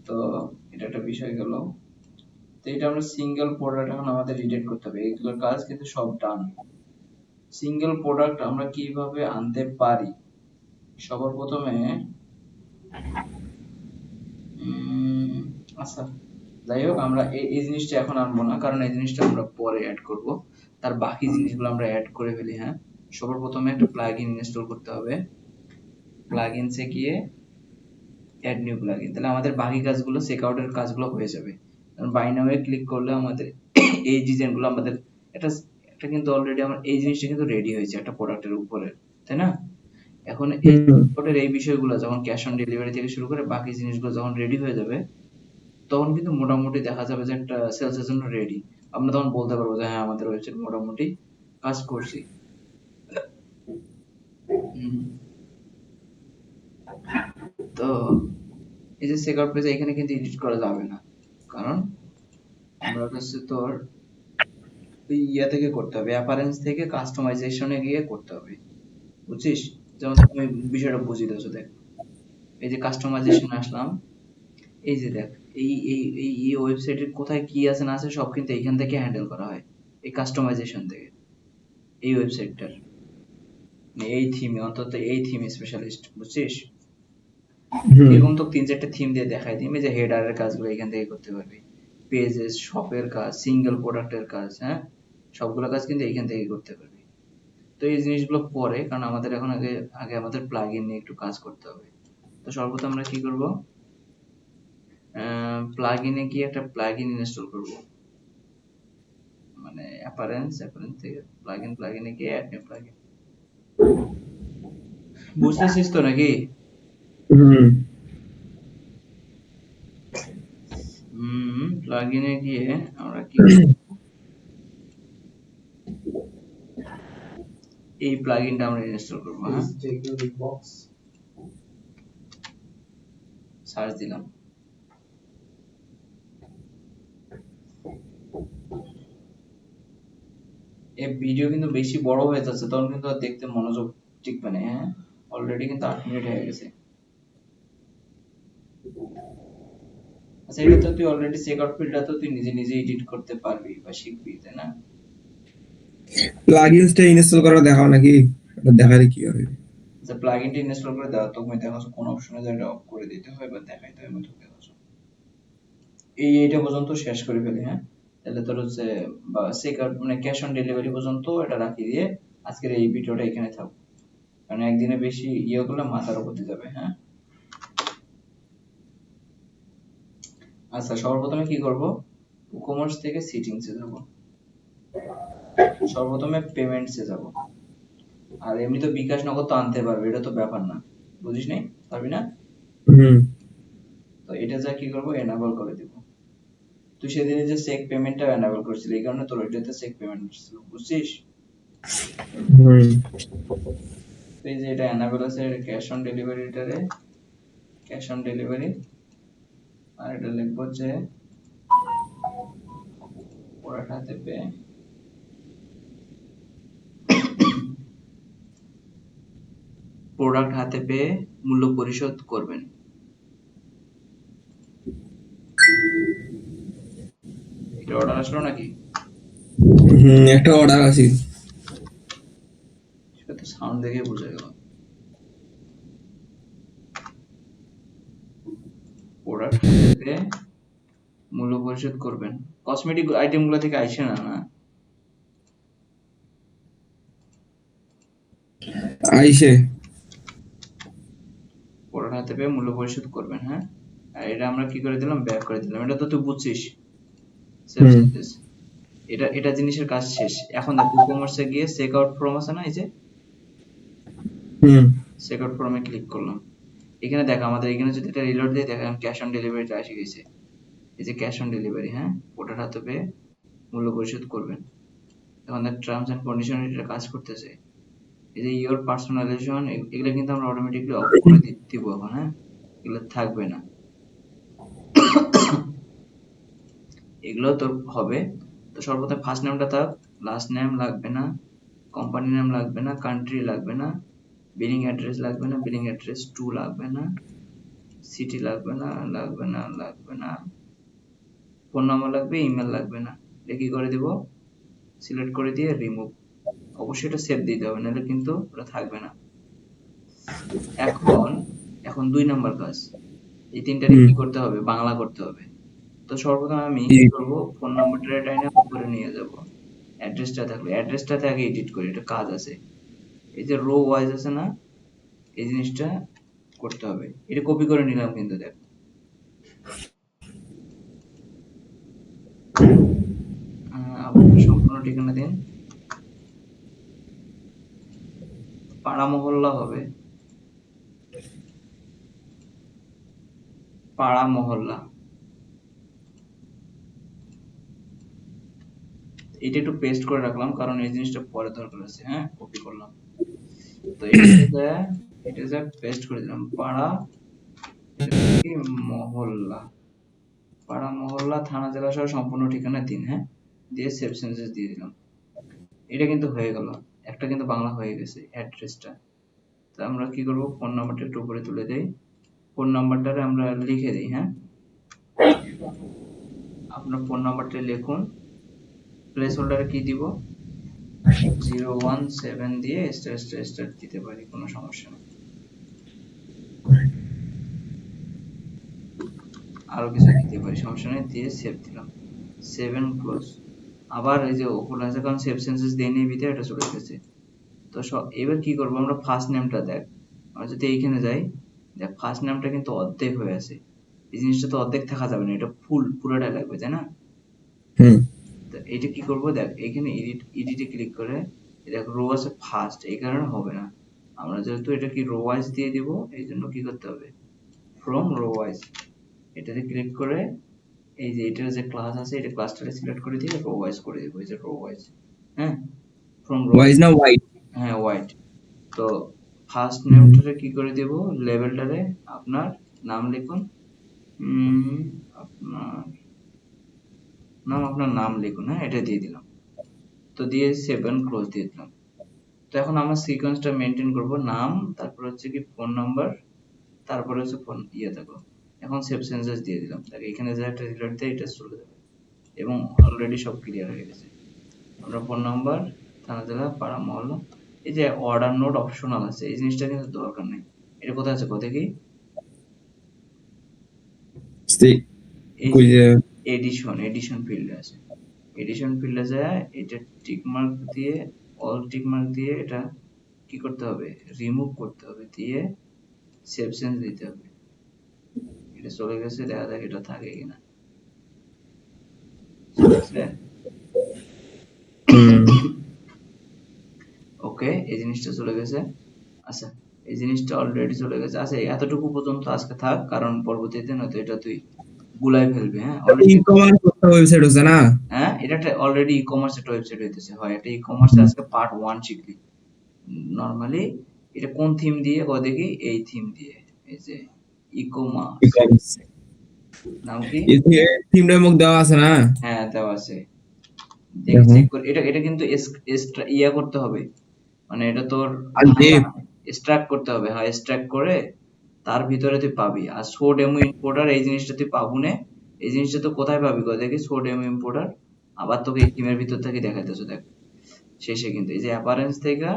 তো এটা একটা বিষয় গেল। তো এটা আমরা সিঙ্গেল প্রোডাক্ট এখন আমাদের রিডেট করতে হবে, এগুলোর কাজ কিন্তু সব ডান। সিঙ্গেল প্রোডাক্ট আমরা কিভাবে আনতে পারি? সবার প্রথমে আচ্ছা, যাই হোক, আমরা এই জিনিসটা এখন আনবো না, কারণ এই জিনিসটা আমরা পরে অ্যাড করব। তার বাকি জিনিসগুলো আমরা অ্যাড করে ফেলি। হ্যাঁ, সবার প্রথমে একটা প্লাগইন ইনস্টল করতে হবে। প্লাগইনসে গিয়ে অ্যাড নিউ প্লাগইন, তাহলে আমাদের বাকি কাজগুলো, চেকআউটের কাজগুলো হয়ে যাবে। কারণ বাই নাও এ ক্লিক করলে আমাদের এই ডিজাইনগুলো আমাদের এটা এটা কিন্তু অলরেডি আমার এই জিনিসটা কিন্তু রেডি হয়েছে একটা প্রোডাক্টের উপরে, তাই না? এখন এই হুম চেকআউটের এই বিষয়গুলো যখন ক্যাশ অন ডেলিভারি থেকে শুরু করে বাকি জিনিসগুলো যখন রেডি হয়ে যাবে, তখন কিন্তু মোটামুটি দেখা যাবে যে একটা সেলসের জন্য রেডি। আমরা তখন বলতে পারবো যে হ্যাঁ, আমাদের ওয়েবসাইট মোটামুটি কাজ করছি। হুম, তো এই যে চেকআউট পেজ এখানে কিন্তু এডিট করা যাবে না, কারণ আমরা হচ্ছে তোর ওই ইয়া থেকে করতে হবে, অ্যাপারেন্স থেকে কাস্টমাইজেশনে গিয়ে করতে হবে, বুঝছিস? যেমন তুমি বিষয়টা বুঝিয়ে দিয়েছো, দেখ এই যে কাস্টমাইজেশন আসলাম, এই যে দেখ এই ওয়েবসাইটের কোথায় কি আছে না আছে সব কিন্তু এইখান থেকে হ্যান্ডেল করা হয়, এই কাস্টমাইজেশন থেকে, এই ওয়েবসাইটটার এই থিমে, অন্তত এই থিম স্পেশালিস্ট, বুঝছিস? হুম এরকম তো 3-4টা থিম দিয়ে দেখাই দিই যে হেডারের কাজগুলো এখান থেকে করতে পারবি, পেজেস, শপের কাজ, সিঙ্গেল প্রোডাক্টের কাজ, হ্যাঁ, সবগুলো কাজ কিন্তু এইখান থেকে করতে পারবি। তো এই জিনিসগুলো পরে, কারণ আমাদের এখন আগে আগে আমাদের প্লাগইন নিয়ে একটু কাজ করতে হবে। তো সর্বপ্রথম আমরা কি করব, প্লাগইনে গিয়ে একটা প্লাগইন ইনস্টল করব, মানে অ্যাপারেন্স থেকে প্লাগইনে গিয়ে অ্যাড নিউ প্লাগইন। বুঝতেছিস তো নাকি? হুম প্লাগইনে গিয়ে আমরা কি করব, এই প্লাগইনটা আমরা ইনস্টল করব। হ্যাঁ, Please check your inbox. Search দিলাম। এই ভিডিও কিন্তু বেশি বড় হয়ে যাচ্ছে, তখন কিন্তু আর দেখতে মনোযোগ টিকবে না। হ্যাঁ, অলরেডি কিন্তু 8 মিনিট হয়ে গেছে। আচ্ছা, এটা তো তুই অলরেডি চেকআউট ফিল্ডটা তো তুই নিজে নিজে এডিট করতে পারবি বা শিখবি, তাই না? প্লাগইনসটা ইনস্টল করা দেখাও নাকি? এটা দেখালে কি হবে? আচ্ছা, প্লাগইনটা ইনস্টল করে দাও, তুমি দেখো কোন অপশনে যায় এটা অফ করে দিতে হয় বা দেখাইতে হয়, আমি তোকে দেখাচ্ছি। এইটা পর্যন্ত শেষ করে ফেলি। হ্যাঁ, তাহলে তোর হচ্ছে বা চেকআউট মানে ক্যাশ অন ডেলিভারি পর্যন্ত এটা রাখি দিয়ে আজকের এই ভিডিওটা এখানে থাকবে, কারণ একদিনে বেশি ইয়ে করলে মাথার উপর দিয়ে যাবে। হ্যাঁ, আচ্ছা, সর্বপ্রথমে কি করব, কমার্স থেকে সেটিংসে যাব, সর্বপ্রথমে পেমেন্টসে যাব। আর এমনি তো বিকাশ নগদ তো আনতে পারবে, এটা তো ব্যাপার না, বুঝিস নাই? পারবি না? হুম তো এটা যা কি করব, এনাবল করে দিব। তুই সেদিন যে চেক পেমেন্টটা এনাবল করছিলি, এই কারণে তোর ওইটাতে চেক পেমেন্ট ছিল, বুঝছিস? হুম তো এই যে এটা এনাবল আছে, ক্যাশ অন ডেলিভারিটারে ক্যাশ অন ডেলিভারি, আর এটা লিখবো যে প্রোডাক্ট হাতে পেয়ে প্রোডাক্ট হাতে পেয়ে মূল্য পরিশোধ করবেন। এটা অর্ডার আসলো নাকি? হুম একটা অর্ডার আছে। সেটা তো সাউন্ড দেখে বোঝা গেল। প্রোডাক্ট হাতে পেয়ে মূল্য পরিশোধ করবেন। কসমেটিক আইটেম গুলো থেকে আইসে না না আইসে পুরোটা হাতে পেয়ে মূল্য পরিশোধ করবেন। হ্যাঁ, আর এটা আমরা কি করে দিলাম, ব্যাক করে দিলাম। এটা তো তুই বুঝছিস সেলফ হুম সার্ভিস। এটা জিনিসের কাজ শেষ। এখন দেখ ই-কমার্সে গিয়ে চেক আউট ফর্ম আছে না, এই যে হুম চেক আউট ফর্মে ক্লিক করলাম। এখানে দেখ আমাদের এখানে যদি এটা রিলোড দিয়ে দেখেন ক্যাশ অন ডেলিভারিটা এসে গেছে। এই যে ক্যাশ অন ডেলিভারি, হ্যাঁ, ওটার হাতে পেয়ে মূল্য পরিশোধ করবেন। এখন দেখ টার্মস এন্ড কন্ডিশন এটা কাজ করতেছে। এই যে ইওর পার্সোনালাইজেশন, এগুলো কিন্তু আমরা অটোমেটিকলি অফ করে দিব এখন। হ্যাঁ, এগুলো থাকবে না, এগুলো তোর হবে। তো সর্বপ্রথম ফার্স্ট নেমটা থাক, লাস্ট নেম লাগবে না, কোম্পানি নেম লাগবে না, কান্ট্রি লাগবে না, বিলিং অ্যাড্রেস লাগবে না, বিলিং অ্যাড্রেস টু লাগবে না, সিটি লাগবে না, লাগবে না, লাগবে না, ফোন নাম্বার লাগবে, ইমেল লাগবে না। এটা কি করে দিব, সিলেক্ট করে দিয়ে রিমুভ। অবশ্যই এটা সেভ দিতে হবে, নাহলে কিন্তু ওটা থাকবে না। এখন এখন 2 নাম্বার কাজ, এই তিনটারই হুম কি করতে হবে, বাংলা করতে হবে। তো সর্বপ্রথম আমি জি। কি করবো, ফোন নাম্বারটা টাইনা উপরে নিয়ে যাব। অ্যাড্রেসটা থাকলে অ্যাড্রেসটাতে আগে এডিট করি, এটা কাজ আছে। এই যে রো ওয়াইজ আছে না, এই জিনিসটা করতে হবে। এটা কপি করে নিলাম কিন্তু দেখ। আপনার সম্পূর্ণ ঠিকানা দিন, পাড়া মহল্লা হবে, পাড়া মহল্লা। এটা একটু পেস্ট করে রাখলাম কারণ এই জিনিসটা পরে দরকার আছে। হ্যাঁ, কপি করলাম। তো এটা পেস্ট করে দিলাম, পাড়া, এটা কি, মহল্লা, পাড়া মহল্লা, থানা জেলা সহ সম্পূর্ণ ঠিকানা দিন। হ্যাঁ, দিয়ে সেভ সেন্সেস দিয়ে দিলাম। এটা কিন্তু হয়ে গেল, একটা কিন্তু বাংলা হয়ে গেছে অ্যাড্রেসটা। তো আমরা কি করব, ফোন নাম্বারটা একটু উপরে তুলে দেই, ফোন নাম্বারটারে আমরা লিখে দিই। হ্যাঁ, আপনার ফোন নাম্বারটা লিখুন, প্লেস হোল্ডারে কি দিব, 017 দিয়ে স্টার স্টার স্টার দিতে পারি, কোনো সমস্যা নেই। আরো কিছু দিতে পারি, সমস্যা নেই, দিয়ে সেভ দিলাম, সেভ এন্ড ক্লোজ। আবার এই যে ওপরে আছে, কারণ সেভ সেন্সেস দিয়ে নিয়ে ভিতরে এটা চলে গেছে। তো এবার কি করবো, আমরা ফার্স্ট নেমটা দেখ, আমরা যদি এইখানে যাই, দেখ ফার্স্ট নেমটা কিন্তু অর্ধেক হয়ে আছে। এই জিনিসটা তো অর্ধেক থাকা যাবে না, এটা ফুল পুরোটাই লাগবে, তাই না? হুম তো এটা কি করবো, দেখ এখানে এডিটে ক্লিক করে, দেখ রো আছে ফার্স্ট, এই কারণে হবে না। আমরা যেহেতু এটা কি রো ওয়াইজ দিয়ে দিব, এই জন্য কি করতে হবে, ফ্রম রো ওয়াইজ, এটাতে ক্লিক করে এই যে এটার যে ক্লাস আছে, এটা ক্লাসটাকে সিলেক্ট করে দিয়ে রো ওয়াইজ করে দিব, এই যে রো ওয়াইজ। হ্যাঁ, ফ্রম রো ওয়াইজ, ওয়াইজ না হোয়াইট হ্যাঁ হোয়াইট। তো ফার্স্ট নেমটারে কি করে দেব, লেভেলটারে আপনার নাম লিখুন, আপনার আপনার নাম লিখুন। হ্যাঁ, এটা দিয়ে দিলাম। তো দিয়ে সেভ এন্ড ক্লোজ দিয়ে দিলাম। তো এখন আমরা সিকোয়েন্সটা মেনটেন করব, নাম, তারপর হচ্ছে কি ফোন নাম্বার, তারপরে হচ্ছে ফোন ইয়ে থাকো। এখন সেভ সেন্সেস দিয়ে দিলাম, দেখ এখানে যে একটা রিলোড দেয় এটা চলে যাবে, এবং অলরেডি সব ক্লিয়ার হয়ে গেছে। আমরা ফোন নাম্বার, থানা জেলা, পাড়া মহল্লা, এই যে অর্ডার নোট অপশনাল আছে, এই জিনিসটা কিন্তু দরকার নেই। এটা কোথায় আছে, কোথায় কি, এই কই যে যে এডিশন ফিল্ডে আছে। এডিশন ফিল্ডে যায়, এটা টিক মার্ক দিয়ে, অল টিক মার্ক দিয়ে এটা কি করতে হবে, রিমুভ করতে হবে, দিয়ে সেভ চেঞ্জ দিতে হবে। এটা চলে গেছে, দেখা যাক এটা থাকে কিনা। চলে গেছে, হুম ওকে, এই জিনিসটা চলে গেছে। আচ্ছা, এই জিনিসটা অলরেডি চলে গেছে। আচ্ছা, এতটুকু পর্যন্ত আজকে থাক, কারণ পরবর্তীতে নয়তো এটা তুই গুলাই ফেলবি। হ্যাঁ, অলরেডি ই কিন্তু, কমার্স একটা ওয়েবসাইট আছে না হ্যাঁ, এটা অলরেডি ই কমার্স একটা ওয়েবসাইট হইতেছে। হয়, এটা ই কমার্সে আজকে পার্ট 1 শিখলি। নরমালি এটা কোন থিম দিয়ে কয় দেখি, এই থিম দিয়ে, এই যে ই ই কমার্স, কমার্স নাম কি, এই থিমটা মুখ দেওয়া আছে না হ্যাঁ দেওয়া আছে, দেখি দেখো চেক করে। এটা কিন্তু ইয়া করতে হবে, মানে এটা তোর আনতে এক্সট্রাক্ট করতে হবে। হ্যাঁ, এক্সট্রাক্ট করে তার ভিতরে তুই পাবি। আর শো ডেমো ইম্পোর্টার, এই জিনিসটা তুই পাবো না। এই জিনিসটা তো কোথায় পাবি, কয় দেখি, শো ডেমো ইম্পোর্টার। আবার তোকে এই থিমের ভিতর থেকে দেখাইতেছে, দেখ শেষে কিন্তু এই যে অ্যাপারেন্স থেকে,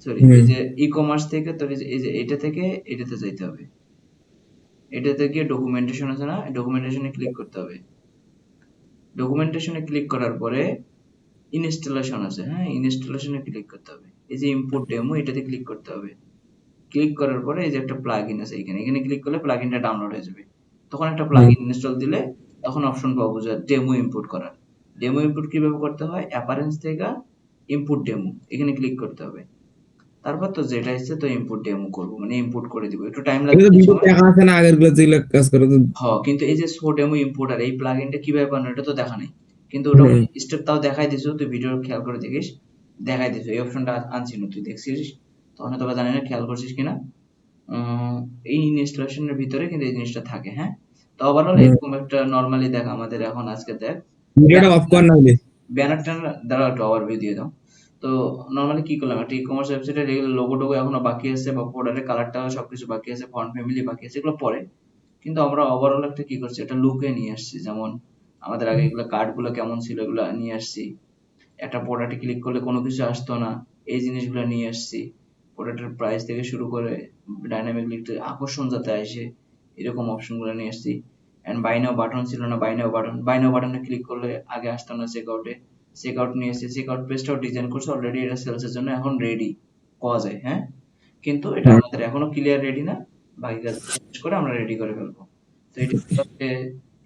সরি, হুম এই যে ই কমার্স থেকে তোর এই যে এটা থেকে এটাতে যাইতে হবে। এটাতে গিয়ে ডকুমেন্টেশন আছে না, ডকুমেন্টেশনে ক্লিক করতে হবে। ডকুমেন্টেশনে ক্লিক করার পরে ইনস্টলেশন আছে, হ্যাঁ, ইনস্টলেশনে ক্লিক করতে হবে। এই যে ইম্পোর্ট ডেমো, এটাতে ক্লিক করতে হবে। ক্লিক করার পরে এই যে একটা প্লাগইন আছে এখানে, এখানে ক্লিক করলে প্লাগইনটা ডাউনলোড হয়ে যাবে। তখন একটা প্লাগইন ইনস্টল দিলে তখন অপশন পাবো যে ডেমো ইম্পোর্ট করার। ডেমো ইম্পোর্ট কিভাবে করতে হয়? অ্যাপারেন্স থেকে ইম্পোর্ট ডেমো, এখানে ক্লিক করতে হবে। তারপর তো যেটা ইচ্ছে তো ইম্পোর্ট ডেমো করবো, মানে ইম্পোর্ট করে দিব। একটু টাইম লাগবে কিন্তু কিছু ভিডিও সময়। দেখা আছে না আগের গুলো যেগুলো কাজ করে তো। কিন্তু এই যে শো ডেমো ইম্পোর্টার, এই প্লাগইনটা কিভাবে বানানো এটা তো দেখা নাই, কিন্তু ওটা স্টেপ তাও দেখাই দিছো। তুই ভিডিও খেয়াল করে দেখিস, দেখাই দিছো। এই অপশনটা আনছিল, তুই দেখছিস তখন হয়তো বা, জানি না খেয়াল করছিস কিনা। এই ইনস্টলেশনের ভিতরে কিন্তু এই জিনিসটা থাকে, হ্যাঁ। তো ওভারঅল এরকম একটা নরমালি দেখ আমাদের এখন আজকে দেখ ভিডিওটা অফ কর না হলে। ব্যানার ট্যানার দ্বারা একটা ওভারভিউ দিয়ে দাও। তো নরমালি কি করলাম, একটা ই কমার্স ওয়েবসাইটের এগুলো লোগো টোগো এখনো বাকি আছে, বা প্রোডাক্টের কালারটা সবকিছু বাকি আছে, ফন্ট ফ্যামিলি বাকি আছে, এগুলো পরে। কিন্তু আমরা ওভারঅল একটা কি করছি, একটা লুকে নিয়ে আসছি। যেমন আমাদের আগে এগুলো কার্ড গুলো কেমন ছিল এগুলো নিয়ে আসছি। একটা প্রোডাক্টে ক্লিক করলে কোনো কিছু আসতো না, এই জিনিসগুলো নিয়ে আসছি। প্রোডাক্টের প্রাইস থেকে শুরু করে ডাইনামিক লিখতে আকর্ষণ যাতে আসে, এরকম অপশনগুলো নিয়ে আসছি। এন্ড বাই নাও বাটন ছিল না, বাই নাও বাটনে ক্লিক করলে আগে আসতো না চেকআউটে, চেকআউট নিয়ে এসেছি। চেকআউট পেজটাও ডিজাইন করছে অলরেডি, এটা সেলসের জন্য এখন রেডি পাওয়া যায়, হ্যাঁ। কিন্তু এটা আমাদের এখনো ক্লিয়ার রেডি না, বাকি কাজ শেষ করে আমরা রেডি করে ফেলবো। তো এটা হচ্ছে,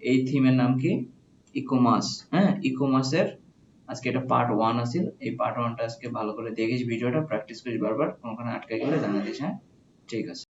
এই থিমের নাম কি, ইকোমাস, হ্যাঁ, ইকোমাসের আজকে এটা পার্ট 1 আছে। এই পার্ট 1টা আজকে ভালো করে দেখিস, ভিডিওটা প্র্যাকটিস করিস বারবার, কোনখানে আটকে গেলে জানা দিস, হ্যাঁ। ঠিক আছে।